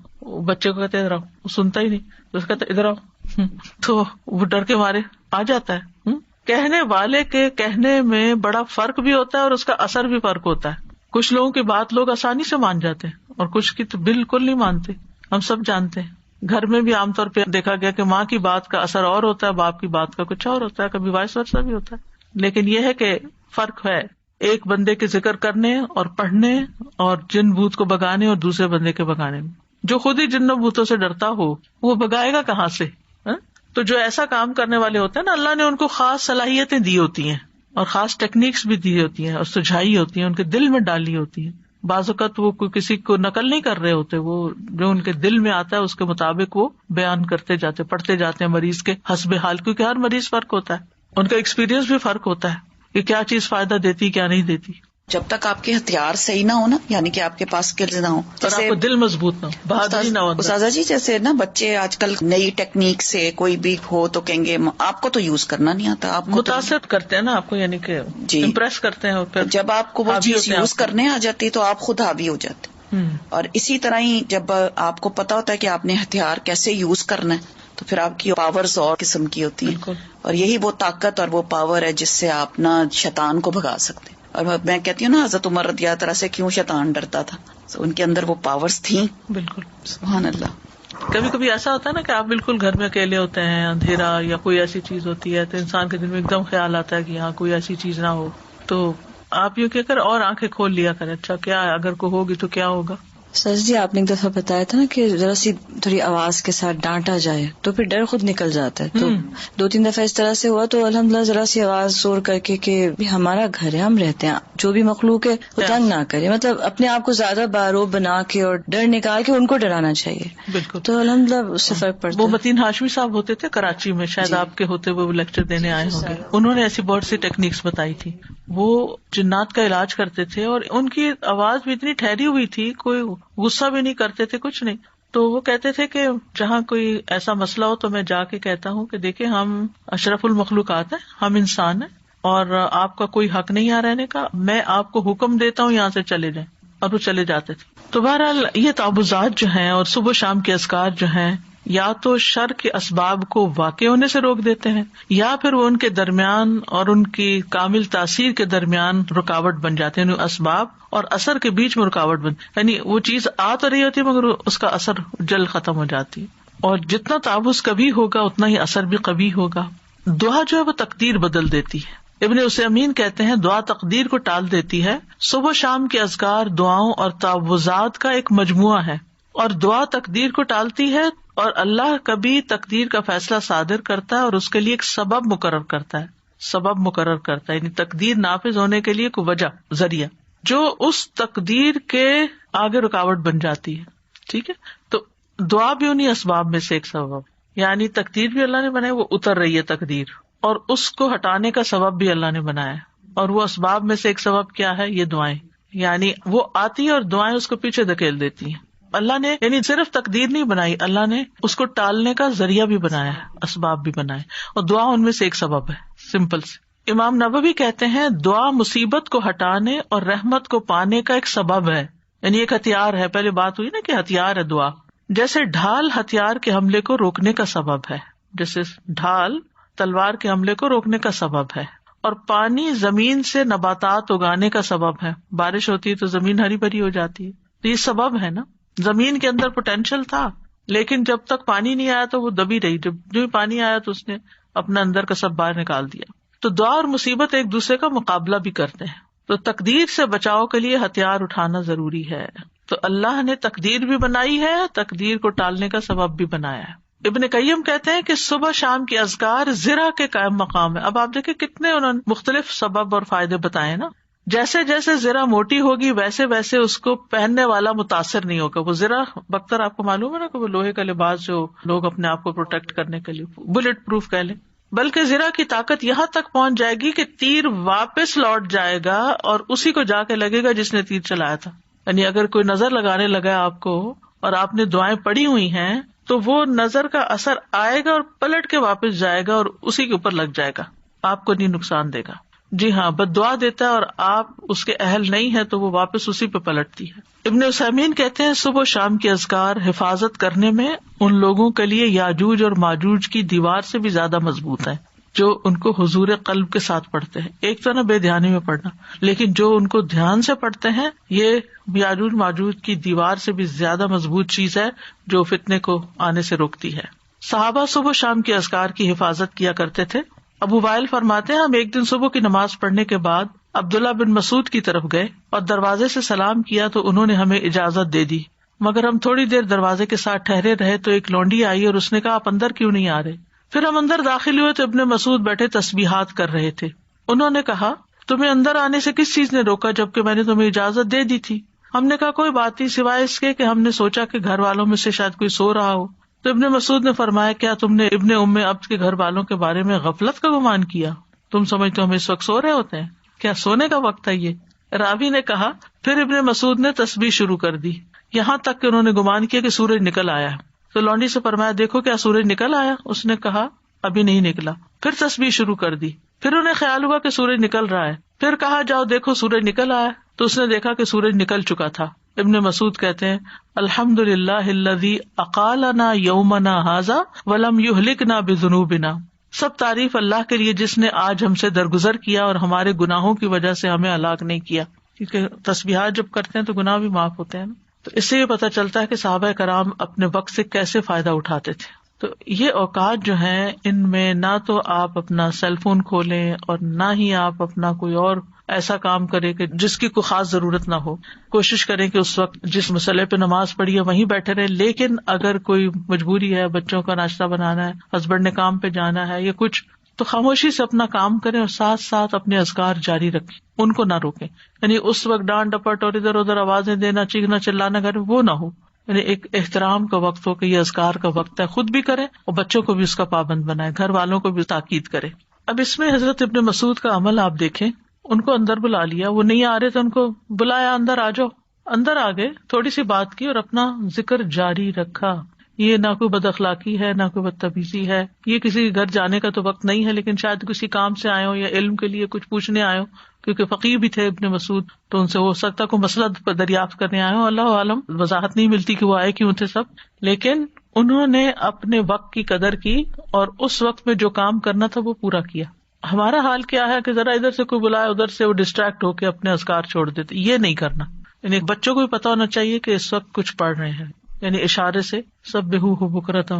بچے کو کہتے ہیں ادھر آؤ، وہ سنتا ہی نہیں، تو اس کہتا ہے ادھر آؤ، تو وہ ڈر کے مارے آ جاتا ہے. کہنے والے کے کہنے میں بڑا فرق بھی ہوتا ہے اور اس کا اثر بھی فرق ہوتا ہے. کچھ لوگوں کی بات لوگ آسانی سے مان جاتے ہیں اور کچھ کی تو بالکل نہیں مانتے. ہم سب جانتے ہیں، گھر میں بھی عام طور پہ دیکھا گیا کہ ماں کی بات کا اثر اور ہوتا ہے، باپ کی بات کا کچھ اور ہوتا ہے، کبھی وائس ورسا بھی ہوتا ہے. لیکن یہ ہے کہ فرق ہے ایک بندے کے ذکر کرنے اور پڑھنے اور جن بھوت کو بگانے اور دوسرے بندے کے بگانے میں. جو خود ہی جنوں بھوتوں سے ڈرتا ہو وہ بگائے گا کہاں سے؟ تو جو ایسا کام کرنے والے ہوتے ہیں نا، اللہ نے ان کو خاص صلاحیتیں دی ہوتی ہیں اور خاص ٹیکنیکس بھی دی ہوتی ہیں اور سجھائی ہوتی ہیں، ان کے دل میں ڈالی ہوتی ہیں. بعض اوقات وہ کسی کو نقل نہیں کر رہے ہوتے، وہ جو ان کے دل میں آتا ہے اس کے مطابق وہ بیان کرتے جاتے، پڑھتے جاتے ہیں مریض کے حسب حال، کیونکہ ہر مریض فرق ہوتا ہے، ان کا ایکسپیرینس بھی فرق ہوتا ہے کہ کیا چیز فائدہ دیتی کیا نہیں دیتی. جب تک آپ کے ہتھیار صحیح نہ ہو نا، یعنی کہ آپ کے پاس اسکلز نہ ہو، اور آپ کو دل مضبوط نہ ہو، بہادری نہ ہو. استاذہ جی جیسے نا بچے آج کل نئی ٹیکنیک سے کوئی بھی ہو تو کہیں گے آپ کو تو یوز کرنا نہیں آتا، آپ کو متاثر کرتے ہیں نا آپ کو، یعنی کہ جی امپریس کرتے ہیں، اور پھر جب آپ کو وہ چیز یوز کرنے آ جاتی تو آپ خود حاوی ہو جاتے. اور اسی طرح ہی جب آپ کو پتا ہوتا ہے کہ آپ نے ہتھیار کیسے یوز کرنا ہے تو پھر آپ کی پاورز اور قسم کی ہوتی ہیں، اور یہی وہ طاقت اور وہ پاور ہے جس سے آپ نا شیطان کو بھگا سکتے ہیں. اور میں کہتی ہوں نا حضرت عمر رضی اللہ عنہ سے کیوں شیطان ڈرتا تھا، ان کے اندر وہ پاورز تھیں. بالکل سبحان اللہ. کبھی کبھی ایسا ہوتا ہے نا کہ آپ بالکل گھر میں اکیلے ہوتے ہیں، اندھیرا یا کوئی ایسی چیز ہوتی ہے تو انسان کے دل میں ایک دم خیال آتا ہے کہ یہاں کوئی ایسی چیز نہ ہو، تو آپ یوں کہہ کر اور آنکھیں کھول لیا کریں، اچھا کیا ہے، اگر کوئی ہوگی تو کیا ہوگا. سر جی آپ نے ایک دفعہ بتایا تھا نا کہ ذرا سی تھوڑی آواز کے ساتھ ڈانٹا جائے تو پھر ڈر خود نکل جاتا ہے. تو 2-3 دفعہ اس طرح سے ہوا تو الحمدللہ ذرا سی آواز زور کر کے کہ ہمارا گھر ہے، ہم رہتے ہیں، جو بھی مخلوق ہے وہ تنگ نہ کرے، مطلب اپنے آپ کو زیادہ باروب بنا کے اور ڈر نکال کے ان کو ڈرانا چاہیے. بالکل. تو الحمدللہ اس سے فرق پڑتا ہے. وہ متین ہاشمی صاحب ہوتے تھے کراچی میں، شاید آپ کے ہوتے ہوئے وہ لیکچر دینے آئے ہوں گے. انہوں نے ایسی بہت سی ٹیکنیکس بتائی تھی. وہ جنات کا علاج کرتے تھے اور ان کی آواز بھی اتنی ٹھہری ہوئی تھی، کوئی غصہ بھی نہیں کرتے تھے، کچھ نہیں. تو وہ کہتے تھے کہ جہاں کوئی ایسا مسئلہ ہو تو میں جا کے کہتا ہوں کہ دیکھیں ہم اشرف المخلوقات ہیں، ہم انسان ہیں اور آپ کا کوئی حق نہیں یہاں رہنے کا، میں آپ کو حکم دیتا ہوں یہاں سے چلے جائیں، اور وہ چلے جاتے تھے. تو بہرحال یہ تعوذات جو ہیں اور صبح شام کے اذکار جو ہیں یا تو شر کے اسباب کو واقع ہونے سے روک دیتے ہیں یا پھر وہ ان کے درمیان اور ان کی کامل تاثیر کے درمیان رکاوٹ بن جاتے ہیں. یعنی اسباب اور اثر کے بیچ میں رکاوٹ یعنی وہ چیز آ تو رہی ہوتی ہے مگر اس کا اثر جلد ختم ہو جاتی ہے. اور جتنا تعوذ کبھی ہوگا اتنا ہی اثر بھی کبھی ہوگا. دعا جو ہے وہ تقدیر بدل دیتی ہے. ابن عثیمین کہتے ہیں دعا تقدیر کو ٹال دیتی ہے. صبح شام کے اذکار دعاؤں اور تعوذات کا ایک مجموعہ ہے اور دعا تقدیر کو ٹالتی ہے، اور اللہ کبھی تقدیر کا فیصلہ صادر کرتا ہے اور اس کے لیے ایک سبب مقرر کرتا ہے، یعنی تقدیر نافذ ہونے کے لیے کوئی وجہ، ذریعہ، جو اس تقدیر کے آگے رکاوٹ بن جاتی ہے. ٹھیک ہے، تو دعا بھی انہیں اسباب میں سے ایک سبب، یعنی تقدیر بھی اللہ نے بنائی، وہ اتر رہی ہے تقدیر، اور اس کو ہٹانے کا سبب بھی اللہ نے بنایا. اور وہ اسباب میں سے ایک سبب کیا ہے؟ یہ دعائیں، یعنی وہ آتی ہے اور دعائیں اس کو پیچھے دھکیل دیتی ہیں. اللہ نے یعنی صرف تقدیر نہیں بنائی، اللہ نے اس کو ٹالنے کا ذریعہ بھی بنایا ہے، اسباب بھی بنائے، اور دعا ان میں سے ایک سبب ہے. سمپل سے امام نووی کہتے ہیں دعا مصیبت کو ہٹانے اور رحمت کو پانے کا ایک سبب ہے، یعنی ایک ہتھیار ہے. پہلے بات ہوئی نا کہ ہتھیار ہے دعا، جیسے ڈھال ہتھیار کے حملے کو روکنے کا سبب ہے، جیسے ڈھال تلوار کے حملے کو روکنے کا سبب ہے، اور پانی زمین سے نباتات اگانے کا سبب ہے. بارش ہوتی ہے تو زمین ہری بھری ہو جاتی ہے، تو یہ سبب ہے نا. زمین کے اندر پوٹینشیل تھا، لیکن جب تک پانی نہیں آیا تو وہ دبی رہی، جب جو پانی آیا تو اس نے اپنا اندر کا سب باہر نکال دیا. تو دعا اور مصیبت ایک دوسرے کا مقابلہ بھی کرتے ہیں، تو تقدیر سے بچاؤ کے لیے ہتھیار اٹھانا ضروری ہے. تو اللہ نے تقدیر بھی بنائی ہے، تقدیر کو ٹالنے کا سبب بھی بنایا ہے. ابن قیم کہتے ہیں کہ صبح شام کے اذکار ذرا کے قائم مقام ہے. اب آپ دیکھیں کتنے انہوں نے مختلف سبب اور فائدے بتائے نا. جیسے جیسے ذرا موٹی ہوگی ویسے ویسے اس کو پہننے والا متاثر نہیں ہوگا. وہ ذرا بختر آپ کو معلوم ہے نا کہ وہ لوہے کا لباس جو لوگ اپنے آپ کو پروٹیکٹ کرنے کے لیے بلٹ پروف کہہ لیں، بلکہ ذرا کی طاقت یہاں تک پہنچ جائے گی کہ تیر واپس لوٹ جائے گا اور اسی کو جا کے لگے گا جس نے تیر چلایا تھا. یعنی اگر کوئی نظر لگانے لگا آپ کو اور آپ نے دعائیں پڑھی ہوئی ہیں تو وہ نظر کا اثر آئے گا اور پلٹ کے واپس جائے گا اور اسی کے اوپر لگ جائے گا، آپ کو نہیں نقصان دے گا. جی ہاں، بد دعا دیتا ہے اور آپ اس کے اہل نہیں ہیں تو وہ واپس اسی پہ پلٹتی ہے. ابن عثیمین کہتے ہیں صبح و شام کے اذکار حفاظت کرنے میں ان لوگوں کے لیے یاجوج اور ماجوج کی دیوار سے بھی زیادہ مضبوط ہے جو ان کو حضور قلب کے ساتھ پڑھتے ہیں. ایک تو نا بے دھیانی میں پڑھنا، لیکن جو ان کو دھیان سے پڑھتے ہیں یہ یاجوج ماجوج کی دیوار سے بھی زیادہ مضبوط چیز ہے جو فتنے کو آنے سے روکتی ہے. صحابہ صبح و شام کے اذکار کی حفاظت کیا کرتے تھے. ابو وائل فرماتے ہیں ہم ایک دن صبح کی نماز پڑھنے کے بعد عبداللہ بن مسعود کی طرف گئے اور دروازے سے سلام کیا تو انہوں نے ہمیں اجازت دے دی، مگر ہم تھوڑی دیر دروازے کے ساتھ ٹھہرے رہے تو ایک لونڈی آئی اور اس نے کہا آپ اندر کیوں نہیں آ رہے؟ پھر ہم اندر داخل ہوئے تو ابن مسعود بیٹھے تسبیحات کر رہے تھے. انہوں نے کہا تمہیں اندر آنے سے کس چیز نے روکا جبکہ میں نے تمہیں اجازت دے دی تھی؟ ہم نے کہا کوئی بات نہیں سوائے اس کے کہ ہم نے سوچا کہ گھر والوں میں سے شاید کوئی سو رہا ہو. تو ابن مسعود نے فرمایا کیا تم نے ابن ام عبد کے گھر والوں کے بارے میں غفلت کا گمان کیا؟ تم سمجھتے ہو ہم اس وقت سو رہے ہوتے ہیں؟ کیا سونے کا وقت ہے یہ؟ راوی نے کہا پھر ابن مسعود نے تسبیح شروع کر دی یہاں تک کہ انہوں نے گمان کیا کہ سورج نکل آیا. تو لونڈی سے فرمایا دیکھو کیا سورج نکل آیا؟ اس نے کہا ابھی نہیں نکلا. پھر تسبیح شروع کر دی. پھر انہیں خیال ہوا کہ سورج نکل رہا ہے. پھر کہا جاؤ دیکھو سورج نکل آیا. تو اس نے دیکھا کہ سورج نکل چکا تھا. ابن مسعود کہتے ہیں الحمد للہ الذی اقالنا یومنا ھذا ولم یہلکنا بذنوبنا. سب تعریف اللہ کے لیے جس نے آج ہم سے درگزر کیا اور ہمارے گناہوں کی وجہ سے ہمیں ہلاک نہیں کیا. کیونکہ تسبیحات جب کرتے ہیں تو گناہ بھی معاف ہوتے ہیں نا. تو اس سے یہ پتہ چلتا ہے کہ صحابہ کرام اپنے وقت سے کیسے فائدہ اٹھاتے تھے. تو یہ اوقات جو ہیں ان میں نہ تو آپ اپنا سیل فون کھولیں اور نہ ہی آپ اپنا کوئی اور ایسا کام کریں کہ جس کی کوئی خاص ضرورت نہ ہو. کوشش کریں کہ اس وقت جس مسئلے پہ نماز پڑھی ہے وہیں بیٹھے رہیں. لیکن اگر کوئی مجبوری ہے، بچوں کا ناشتہ بنانا ہے، ہسبینڈ نے کام پہ جانا ہے یا کچھ، تو خاموشی سے اپنا کام کریں اور ساتھ ساتھ اپنے اذکار جاری رکھیں، ان کو نہ روکیں. یعنی اس وقت ڈانٹ ڈپٹ اور ادھر ادھر آوازیں دینا، چیخنا چلانا کریں، وہ نہ ہو. یعنی ایک احترام کا وقت ہو کہ یہ اذکار کا وقت ہے. خود بھی کریں اور بچوں کو بھی اس کا پابند بنائیں، گھر والوں کو بھی تاکید کریں. اب اس میں حضرت ابن مسعود کا عمل آپ دیکھیں. ان کو اندر بلا لیا، وہ نہیں آ رہے تو ان کو بلایا اندر آ جاؤ. اندر آ گئے، تھوڑی سی بات کی اور اپنا ذکر جاری رکھا. یہ نہ کوئی بد اخلاقی ہے نہ کوئی بدتمیزی ہے. یہ کسی کے گھر جانے کا تو وقت نہیں ہے، لیکن شاید کسی کام سے آئے ہو یا علم کے لیے کچھ پوچھنے آئے ہو، کیونکہ فقیہ بھی تھے ابن مسعود، تو ان سے ہو سکتا کوئی مسئلہ دریافت کرنے آئے ہو. اللہ عالم، وضاحت نہیں ملتی کہ وہ آئے کیوں تھے سب. لیکن انہوں نے اپنے وقت کی قدر کی اور اس وقت میں جو کام کرنا تھا وہ پورا کیا. ہمارا حال کیا ہے کہ ذرا ادھر سے کوئی بلایا ادھر سے وہ ڈسٹریکٹ ہو کے اپنے اذکار چھوڑ دیتے. یہ نہیں کرنا. یعنی بچوں کو بھی پتا ہونا چاہیے کہ اس وقت کچھ پڑھ رہے ہیں، یعنی اشارے سے سبحوہ بکرۃ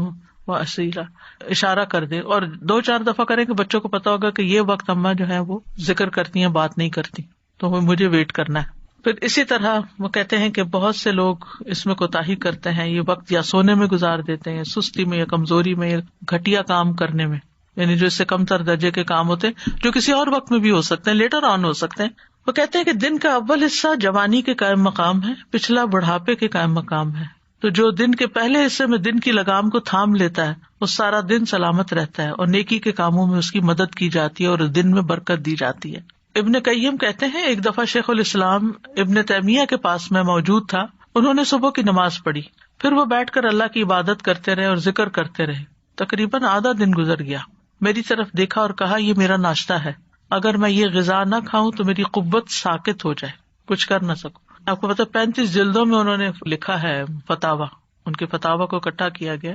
واصیلا اشارہ کر دے اور 2-4 دفعہ کریں کہ بچوں کو پتا ہوگا کہ یہ وقت اماں جو ہے وہ ذکر کرتی ہیں، بات نہیں کرتی، تو مجھے ویٹ کرنا ہے. پھر اسی طرح وہ کہتے ہیں کہ بہت سے لوگ اس میں کوتاہی کرتے ہیں، یہ وقت یا سونے میں گزار دیتے ہیں، سستی میں یا کمزوری میں یا گھٹیا کام کرنے میں، یعنی جو اس سے کم تر درجے کے کام ہوتے ہیں جو کسی اور وقت میں بھی ہو سکتے ہیں، لیٹر آن ہو سکتے ہیں۔ وہ کہتے ہیں کہ دن کا اول حصہ جوانی کے قائم مقام ہے، پچھلا بڑھاپے کے قائم مقام ہے۔ تو جو دن کے پہلے حصے میں دن کی لگام کو تھام لیتا ہے وہ سارا دن سلامت رہتا ہے اور نیکی کے کاموں میں اس کی مدد کی جاتی ہے اور دن میں برکت دی جاتی ہے۔ ابن قیم کہتے ہیں ایک دفعہ شیخ الاسلام ابن تیمیہ کے پاس میں موجود تھا، انہوں نے صبح کی نماز پڑھی، پھر وہ بیٹھ کر اللہ کی عبادت کرتے رہے اور ذکر کرتے رہے۔ تقریباً آدھا دن گزر گیا، میری طرف دیکھا اور کہا یہ میرا ناشتہ ہے، اگر میں یہ غذا نہ کھاؤں تو میری قوت ساکت ہو جائے، کچھ کر نہ سکوں۔ آپ کو پتا 35 جلدوں میں انہوں نے لکھا ہے فتاوا، ان کے فتاوا کو اکٹھا کیا گیا،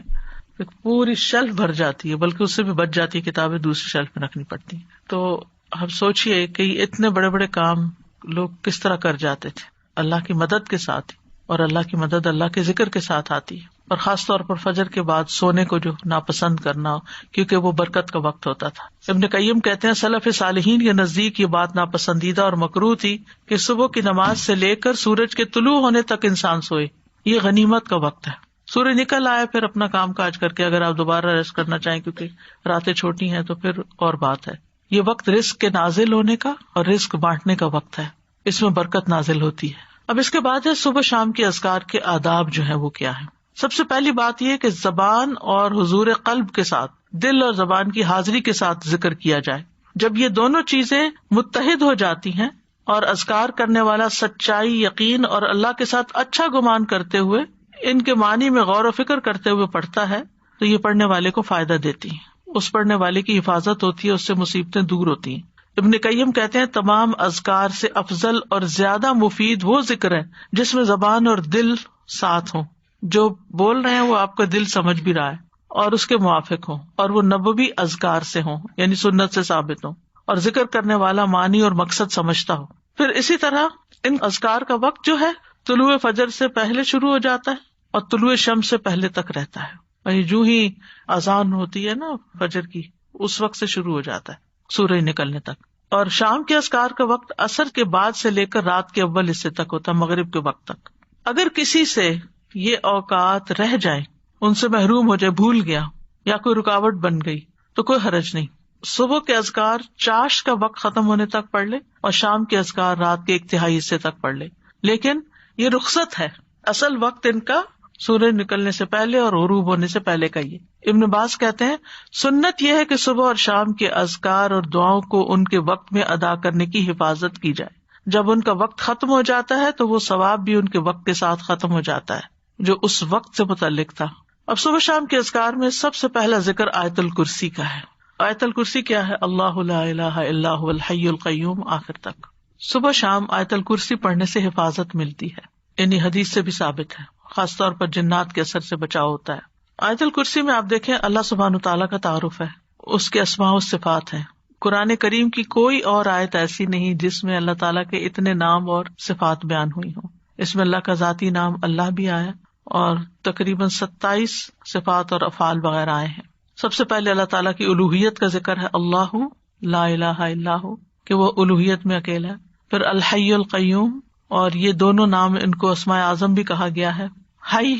پوری شیلف بھر جاتی ہے، بلکہ اس سے بھی بچ جاتی ہے کتابیں دوسری شیلف میں رکھنی پڑتی ہیں۔ تو ہم سوچئے کہ اتنے بڑے بڑے کام لوگ کس طرح کر جاتے تھے اللہ کی مدد کے ساتھ، اور اللہ کی مدد اللہ کے ذکر کے ساتھ آتی ہے، اور خاص طور پر فجر کے بعد سونے کو جو ناپسند کرنا، کیونکہ وہ برکت کا وقت ہوتا تھا۔ ابن قیم کہتے ہیں سلف صالحین کے نزدیک یہ بات ناپسندیدہ اور مکروہ تھی کہ صبح کی نماز سے لے کر سورج کے طلوع ہونے تک انسان سوئے، یہ غنیمت کا وقت ہے۔ سورج نکل آئے پھر اپنا کام کاج کر کے اگر آپ دوبارہ ریسٹ کرنا چاہیں کیونکہ راتیں چھوٹی ہیں تو پھر اور بات ہے۔ یہ وقت رزق کے نازل ہونے کا اور رزق بانٹنے کا وقت ہے، اس میں برکت نازل ہوتی ہے۔ اب اس کے بعد ہے صبح شام کے اذکار کے آداب جو ہیں وہ کیا ہیں۔ سب سے پہلی بات یہ کہ زبان اور حضور قلب کے ساتھ، دل اور زبان کی حاضری کے ساتھ ذکر کیا جائے۔ جب یہ دونوں چیزیں متحد ہو جاتی ہیں اور اذکار کرنے والا سچائی، یقین اور اللہ کے ساتھ اچھا گمان کرتے ہوئے ان کے معنی میں غور و فکر کرتے ہوئے پڑھتا ہے تو یہ پڑھنے والے کو فائدہ دیتی ہیں، اس پڑھنے والے کی حفاظت ہوتی ہے، اس سے مصیبتیں دور ہوتی ہیں۔ ابن قیم کہتے ہیں تمام اذکار سے افضل اور زیادہ مفید وہ ذکر ہے جس میں زبان اور دل ساتھ ہوں، جو بول رہے ہیں وہ آپ کا دل سمجھ بھی رہا ہے اور اس کے موافق ہوں، اور وہ نبوی اذکار سے ہوں یعنی سنت سے ثابت ہوں، اور ذکر کرنے والا معنی اور مقصد سمجھتا ہو۔ پھر اسی طرح ان اذکار کا وقت جو ہے طلوع فجر سے پہلے شروع ہو جاتا ہے اور طلوع شمس سے پہلے تک رہتا ہے، یعنی جو ہی اذان ہوتی ہے نا فجر کی اس وقت سے شروع ہو جاتا ہے سورج نکلنے تک۔ اور شام کے اذکار کا وقت عصر کے بعد سے لے کر رات کے اول حصے تک ہوتا ہے، مغرب کے وقت تک۔ اگر کسی سے یہ اوقات رہ جائیں، ان سے محروم ہو جائے، بھول گیا یا کوئی رکاوٹ بن گئی تو کوئی حرج نہیں، صبح کے اذکار چاش کا وقت ختم ہونے تک پڑھ لے اور شام کے اذکار رات کے ایک تہائی حصے تک پڑھ لے، لیکن یہ رخصت ہے، اصل وقت ان کا سورج نکلنے سے پہلے اور غروب ہونے سے پہلے کا ہی۔ ابن باز کہتے ہیں سنت یہ ہے کہ صبح اور شام کے اذکار اور دعاؤں کو ان کے وقت میں ادا کرنے کی حفاظت کی جائے، جب ان کا وقت ختم ہو جاتا ہے تو وہ ثواب بھی ان کے وقت کے ساتھ ختم ہو جاتا ہے جو اس وقت سے متعلق تھا۔ اب صبح شام کے اذکار میں سب سے پہلا ذکر آیت الکرسی کا ہے۔ آیت الکرسی کیا ہے؟ اللہ لا الہ الا هو الحی القیوم، آخر تک۔ صبح شام آیت الکرسی پڑھنے سے حفاظت ملتی ہے، یعنی حدیث سے بھی ثابت ہے، خاص طور پر جنات کے اثر سے بچاؤ ہوتا ہے۔ آیت الکرسی میں آپ دیکھیں اللہ سبحانہ تعالیٰ کا تعارف ہے، اس کے اسماء و صفات ہیں۔ قرآن کریم کی کوئی اور آیت ایسی نہیں جس میں اللہ تعالیٰ کے اتنے نام اور صفات بیان ہوئی ہوں۔ اس میں اللہ کا ذاتی نام اللہ بھی آیا اور تقریباً 27 صفات اور افعال وغیرہ آئے ہیں۔ سب سے پہلے اللہ تعالیٰ کی الوہیت کا ذکر ہے، اللہ لا الہ الا ہو، کہ وہ الوہیت میں اکیلا ہے۔ پھر الحی القیوم، اور یہ دونوں نام ان کو اسماء اعظم بھی کہا گیا ہے۔ حی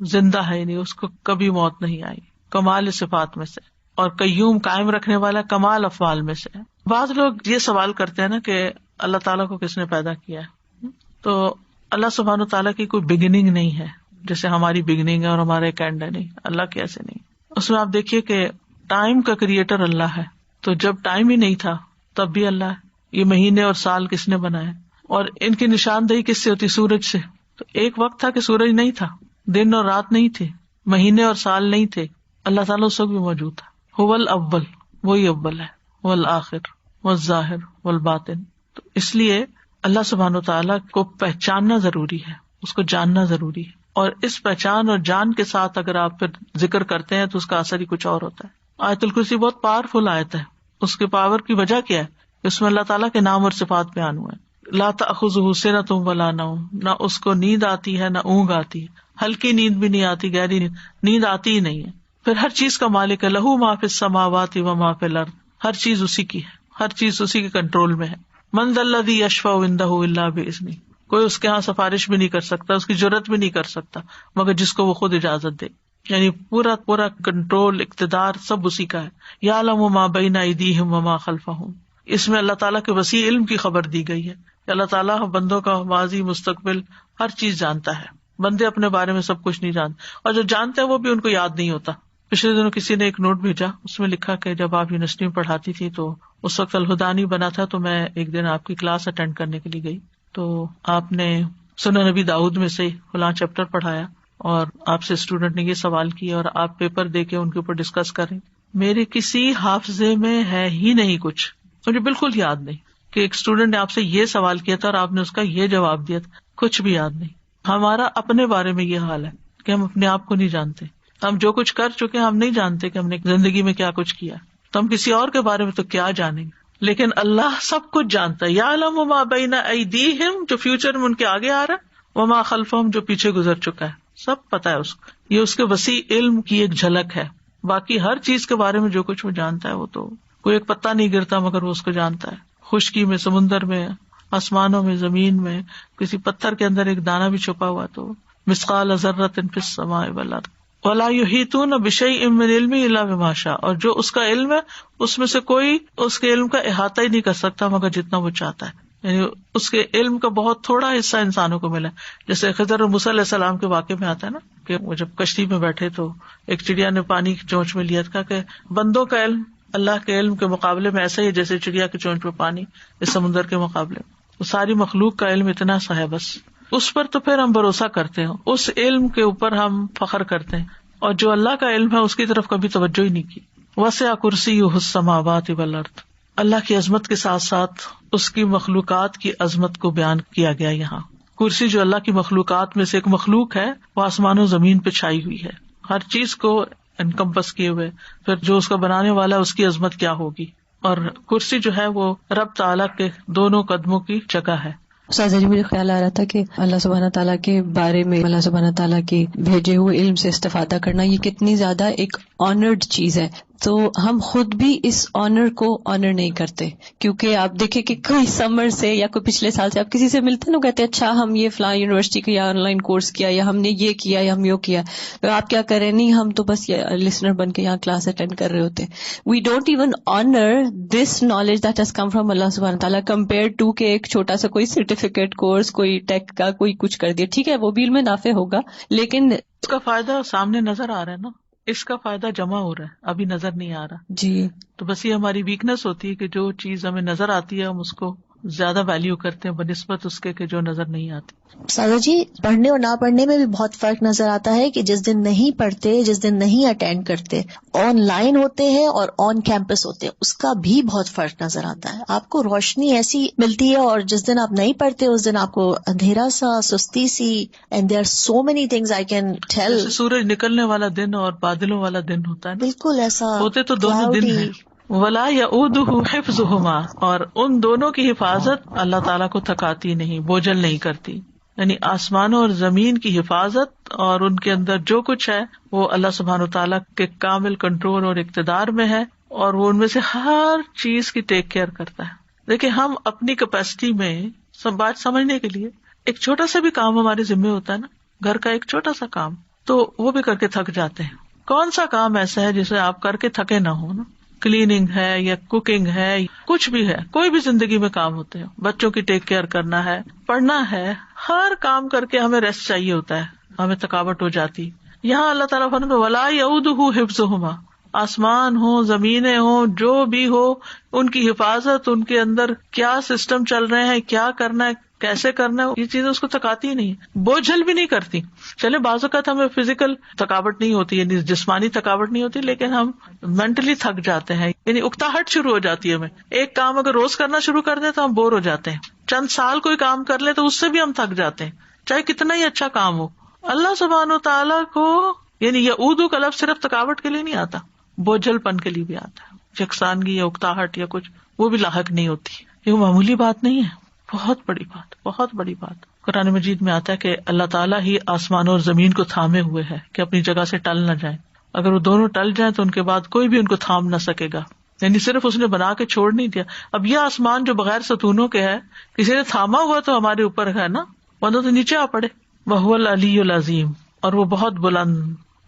زندہ ہے، یعنی اس کو کبھی موت نہیں آئی، کمال صفات میں سے، اور قیوم قائم رکھنے والا کمال افعال میں سے۔ بعض لوگ یہ سوال کرتے ہیں نا کہ اللہ تعالیٰ کو کس نے پیدا کیا ہے، تو اللہ سبحانہ تعالیٰ کی کوئی بگننگ نہیں ہے جیسے ہماری بگننگ ہے اور ہمارا ایک اینڈ ہے، نہیں، اللہ کی ایسے نہیں۔ اس میں آپ دیکھیے کہ ٹائم کا کریٹر اللہ ہے، تو جب ٹائم ہی نہیں تھا تب بھی اللہ ہے۔ یہ مہینے اور سال کس نے بنائے، اور ان کی نشاندہی کس سے ہوتی؟ سورج سے۔ تو ایک وقت تھا کہ سورج نہیں تھا، دن اور رات نہیں تھے، مہینے اور سال نہیں تھے، اللہ تعالیٰ اس وقت بھی موجود تھا۔ هو الاول، وہی اول ہے، والآخر والظاہر والباطن۔ تو اس لیے اللہ سبحانہ تعالیٰ کو پہچاننا ضروری ہے، اس کو جاننا ضروری ہے، اور اس پہچان اور جان کے ساتھ اگر آپ پھر ذکر کرتے ہیں تو اس کا اثر ہی کچھ اور ہوتا ہے۔ آیت الکرسی بہت پاورفل آیت ہے، اس کے پاور کی وجہ کیا ہے؟ اس میں اللہ تعالیٰ کے نام اور صفات بیان ہوئے ہیں۔ لا تأخذہ سنۃ ولا نوم، نہ اس کو نیند آتی ہے نہ اونگ آتی ہے، ہلکی نیند بھی نہیں آتی، گہری نیند آتی ہی نہیں ہے۔ پھر ہر چیز کا مالک ہے، لہو ما فی السماوات و ما فی الارض، ہر چیز اسی کی ہے، ہر چیز اسی کے کنٹرول میں ہے۔ من ذا الذی یشفع عندہ الا باذنہ، کوئی اس کے ہاں سفارش بھی نہیں کر سکتا، اس کی جرات بھی نہیں کر سکتا مگر جس کو وہ خود اجازت دے. یعنی پورا پورا کنٹرول، اقتدار سب اسی کا ہے. یعلم ما بین ایدیہم وما خلفہم. اس میں اللہ تعالیٰ کے وسیع علم کی خبر دی گئی ہے کہ اللہ تعالیٰ بندوں کا ماضی مستقبل ہر چیز جانتا ہے. بندے اپنے بارے میں سب کچھ نہیں جانتے، اور جو جانتے ہیں وہ بھی ان کو یاد نہیں ہوتا. پچھلے دنوں کسی نے ایک نوٹ بھیجا، اس میں لکھا کہ جب آپ یونیورسٹی میں پڑھاتی تھی تو اس وقت الہدانی بنا تھا، تو میں ایک دن آپ کی کلاس اٹینڈ کرنے کے لیے گئی، تو آپ نے سنن نبی داؤد میں سے فلاں چیپٹر پڑھایا اور آپ سے اسٹوڈنٹ نے یہ سوال کیا اور آپ پیپر دے کے ان کے اوپر ڈسکس کریں. میرے کسی حافظے میں ہے ہی نہیں کچھ، مجھے بالکل یاد نہیں کہ ایک اسٹوڈنٹ نے آپ سے یہ سوال کیا تھا اور آپ نے اس کا یہ جواب دیا تھا، کچھ بھی یاد نہیں. ہمارا اپنے بارے میں یہ حال ہے کہ ہم اپنے آپ کو نہیں جانتے. ہم جو کچھ کر چکے ہم نہیں جانتے کہ ہم نے زندگی میں کیا کچھ کیا، تو ہم کسی اور کے بارے میں تو کیا جانیں گے. لیکن اللہ سب کچھ جانتا ہے. یعلم ما بین ایدیہم، جو فیوچر میں ان کے آگے آ رہا ہے، وما خلفہم، جو پیچھے گزر چکا ہے، سب پتا ہے اس کو. یہ اس کے وسیع علم کی ایک جھلک ہے. باقی ہر چیز کے بارے میں جو کچھ وہ جانتا ہے، وہ تو کوئی ایک پتا نہیں گرتا مگر وہ اس کو جانتا ہے. خشکی میں، سمندر میں، آسمانوں میں، زمین میں، کسی پتھر کے اندر ایک دانہ بھی چھپا ہوا تو مثقال ذرۃ فی السماء والارض ولا یحیطون بشیء من علمہ الا بما شاء. اور جو اس کا علم ہے اس میں سے کوئی اس کے علم کا احاطہ ہی نہیں کر سکتا مگر جتنا وہ چاہتا ہے. یعنی اس کے علم کا بہت تھوڑا حصہ انسانوں کو ملا. جیسے خضر اور موسیٰ علیہ السلام کے واقعے میں آتا ہے نا کہ وہ جب کشتی میں بیٹھے تو ایک چڑیا نے پانی کی چونچ میں لیا تھا کہ بندوں کا علم اللہ کے علم کے مقابلے میں ایسا ہی جیسے چڑیا کی چونچ میں پانی اس سمندر کے مقابلے میں. وہ ساری مخلوق کا علم اتنا سا ہے، بس اس پر تو پھر ہم بھروسہ کرتے ہیں، اس علم کے اوپر ہم فخر کرتے ہیں. اور جو اللہ کا علم ہے اس کی طرف کبھی توجہ ہی نہیں کی. وسع کرسیہ السماوات والارض. اللہ کی عظمت کے ساتھ ساتھ اس کی مخلوقات کی عظمت کو بیان کیا گیا. یہاں کرسی جو اللہ کی مخلوقات میں سے ایک مخلوق ہے، وہ آسمان و زمین پہ چھائی ہوئی ہے، ہر چیز کو انکمپس کیے ہوئے. پھر جو اس کا بنانے والا ہے اس کی عظمت کیا ہوگی. اور کرسی جو ہے وہ رب تعالیٰ کے دونوں قدموں کی جگہ ہے. استاذ جی مجھے خیال آ رہا تھا کہ اللہ سبحانہ تعالیٰ کے بارے میں، اللہ سبحانہ تعالیٰ کے بھیجے ہوئے علم سے استفادہ کرنا یہ کتنی زیادہ ایک آنرڈ چیز ہے. تو ہم خود بھی اس آنر کو آنر نہیں کرتے، کیونکہ آپ دیکھیں کہ کوئی سمر سے یا کوئی پچھلے سال سے آپ کسی سے ملتے نا، کہتے ہیں اچھا ہم یہ فلاں یونیورسٹی کا یا آن لائن کورس کیا یا ہم نے یہ کیا یا ہم یہ کیا. آپ کیا کریں؟ نہیں، ہم تو بس لسنر بن کے یہاں کلاس اٹینڈ کر رہے ہوتے. We don't even honour this knowledge that has come from Allah سبحانہ تعالیٰ کمپیئر ٹو کہ ایک چھوٹا سا کوئی سرٹیفکیٹ کورس، کوئی ٹیک کا کوئی کچھ کر دیا. ٹھیک ہے وہ بھی علم میں نافع ہوگا، لیکن اس کا فائدہ سامنے نظر آ رہا ہے نا، اس کا فائدہ جمع ہو رہا ہے، ابھی نظر نہیں آ رہا. جی تو بس یہ ہماری ویکنس ہوتی ہے کہ جو چیز ہمیں نظر آتی ہے ہم اس کو زیادہ ویلیو کرتے ہیں بنسبت اس کے کہ جو نظر نہیں آتی. سادہ جی پڑھنے اور نہ پڑھنے میں بھی بہت فرق نظر آتا ہے کہ جس دن نہیں پڑھتے، جس دن نہیں اٹینڈ کرتے، آن لائن ہوتے ہیں اور آن کیمپس ہوتے ہیں، اس کا بھی بہت فرق نظر آتا ہے. آپ کو روشنی ایسی ملتی ہے اور جس دن آپ نہیں پڑھتے اس دن آپ کو اندھیرا سا، سستی سی. And there are so many things I can tell. سورج نکلنے والا دن اور بادلوں والا دن ہوتا ہے، بالکل ایسا ہوتے تو دونوں دن ہیں. ولا یؤودہ حفظہما، اور ان دونوں کی حفاظت اللہ تعالیٰ کو تھکاتی نہیں، بوجھل نہیں کرتی. یعنی آسمانوں اور زمین کی حفاظت اور ان کے اندر جو کچھ ہے وہ اللہ سبحانہ وتعالیٰ کے کامل کنٹرول اور اقتدار میں ہے، اور وہ ان میں سے ہر چیز کی ٹیک کیئر کرتا ہے. دیکھیں ہم اپنی کیپیسٹی میں سب بات سمجھنے کے لیے ایک چھوٹا سا بھی کام ہمارے ذمہ ہوتا ہے نا، گھر کا ایک چھوٹا سا کام، تو وہ بھی کر کے تھک جاتے ہیں. کون سا کام ایسا ہے جسے آپ کر کے تھکے نہ ہو نا؟ کلیننگ ہے یا کوکنگ ہے، کچھ بھی ہے، کوئی بھی زندگی میں کام ہوتے ہیں. بچوں کی ٹیک کیئر کرنا ہے، پڑھنا ہے، ہر کام کر کے ہمیں ریسٹ چاہیے ہوتا ہے، ہمیں تھکاوٹ ہو جاتی. یہاں اللہ تعالیٰ فرماتا ہے ولا یؤودہ حفظہما، آسمان ہو، زمینیں ہو، جو بھی ہو، ان کی حفاظت، ان کے اندر کیا سسٹم چل رہے ہیں، کیا کرنا ہے، کیسے کرنا ہے، یہ چیزیں اس کو تھکاتی نہیں، بوجھل بھی نہیں کرتی. چلے بعض اوقات ہمیں فزیکل تھکاوٹ نہیں ہوتی، یعنی جسمانی تھکاوٹ نہیں ہوتی، لیکن ہم مینٹلی تھک جاتے ہیں، یعنی اکتاہٹ شروع ہو جاتی ہے ہمیں. ایک کام اگر روز کرنا شروع کر دیں تو ہم بور ہو جاتے ہیں. چند سال کوئی کام کر لیں تو اس سے بھی ہم تھک جاتے ہیں، چاہے کتنا ہی اچھا کام ہو. اللہ سبحانہ و تعالیٰ کو یعنی یعودو کا لفظ صرف تھکاوٹ کے لیے نہیں آتا، بوجھل پن کے لیے بھی آتا ہے. یکسانگی یا اکتاہٹ یا کچھ وہ بھی لاحق نہیں ہوتی. یہ معمولی بات نہیں ہے، بہت بڑی بات، بہت بڑی بات. قرآن مجید میں آتا ہے کہ اللہ تعالیٰ ہی آسمان اور زمین کو تھامے ہوئے ہے کہ اپنی جگہ سے ٹل نہ جائیں. اگر وہ دونوں ٹل جائیں تو ان کے بعد کوئی بھی ان کو تھام نہ سکے گا. یعنی صرف اس نے بنا کے چھوڑ نہیں دیا. اب یہ آسمان جو بغیر ستونوں کے ہے، کسی نے تھاما ہوا تو ہمارے اوپر ہے نا، ورنہ تو نیچے آ پڑے. وَهُوَ الْعَلِيُّ الْعَظِيمُ، اور وہ بہت بلند،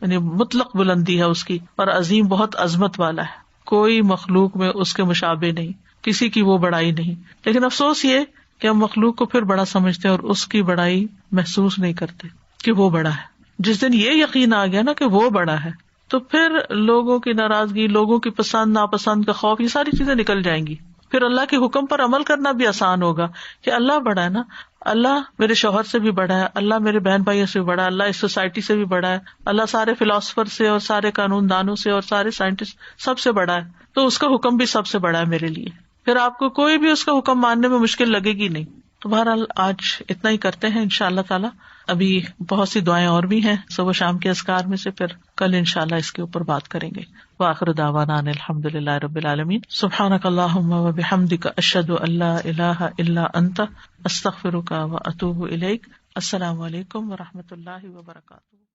یعنی مطلق بلندی ہے اس کی، اور عظیم بہت عظمت والا ہے. کوئی مخلوق میں اس کے مشابہ نہیں، کسی کی وہ بڑائی نہیں. لیکن افسوس یہ کہ ہم مخلوق کو پھر بڑا سمجھتے ہیں اور اس کی بڑائی محسوس نہیں کرتے کہ وہ بڑا ہے. جس دن یہ یقین آ گیا نا کہ وہ بڑا ہے، تو پھر لوگوں کی ناراضگی، لوگوں کی پسند ناپسند کا خوف، یہ ساری چیزیں نکل جائیں گی. پھر اللہ کے حکم پر عمل کرنا بھی آسان ہوگا کہ اللہ بڑا ہے نا، اللہ میرے شوہر سے بھی بڑا ہے، اللہ میرے بہن بھائیوں سے بھی بڑا ہے، اللہ اس سوسائٹی سے بھی بڑا ہے، اللہ سارے فلاسفر سے اور سارے قانون دانوں سے اور سارے سائنٹسٹ سب سے بڑا ہے، تو اس کا حکم بھی سب سے بڑا ہے میرے لیے. پھر آپ کو کوئی بھی اس کا حکم ماننے میں مشکل لگے گی نہیں. تو بہرحال آج اتنا ہی کرتے ہیں انشاءاللہ تعالی. ابھی بہت سی دعائیں اور بھی ہیں صبح شام کے اذکار میں سے، پھر کل انشاءاللہ اس کے اوپر بات کریں گے. وآخر دعوانا ان الحمدللہ رب العالمین. سبحانک اللہم وبحمدک، اشہد ان لا الہ الا انت، استغفرک واتوب الیک. السلام علیکم ورحمۃ اللہ وبرکاتہ.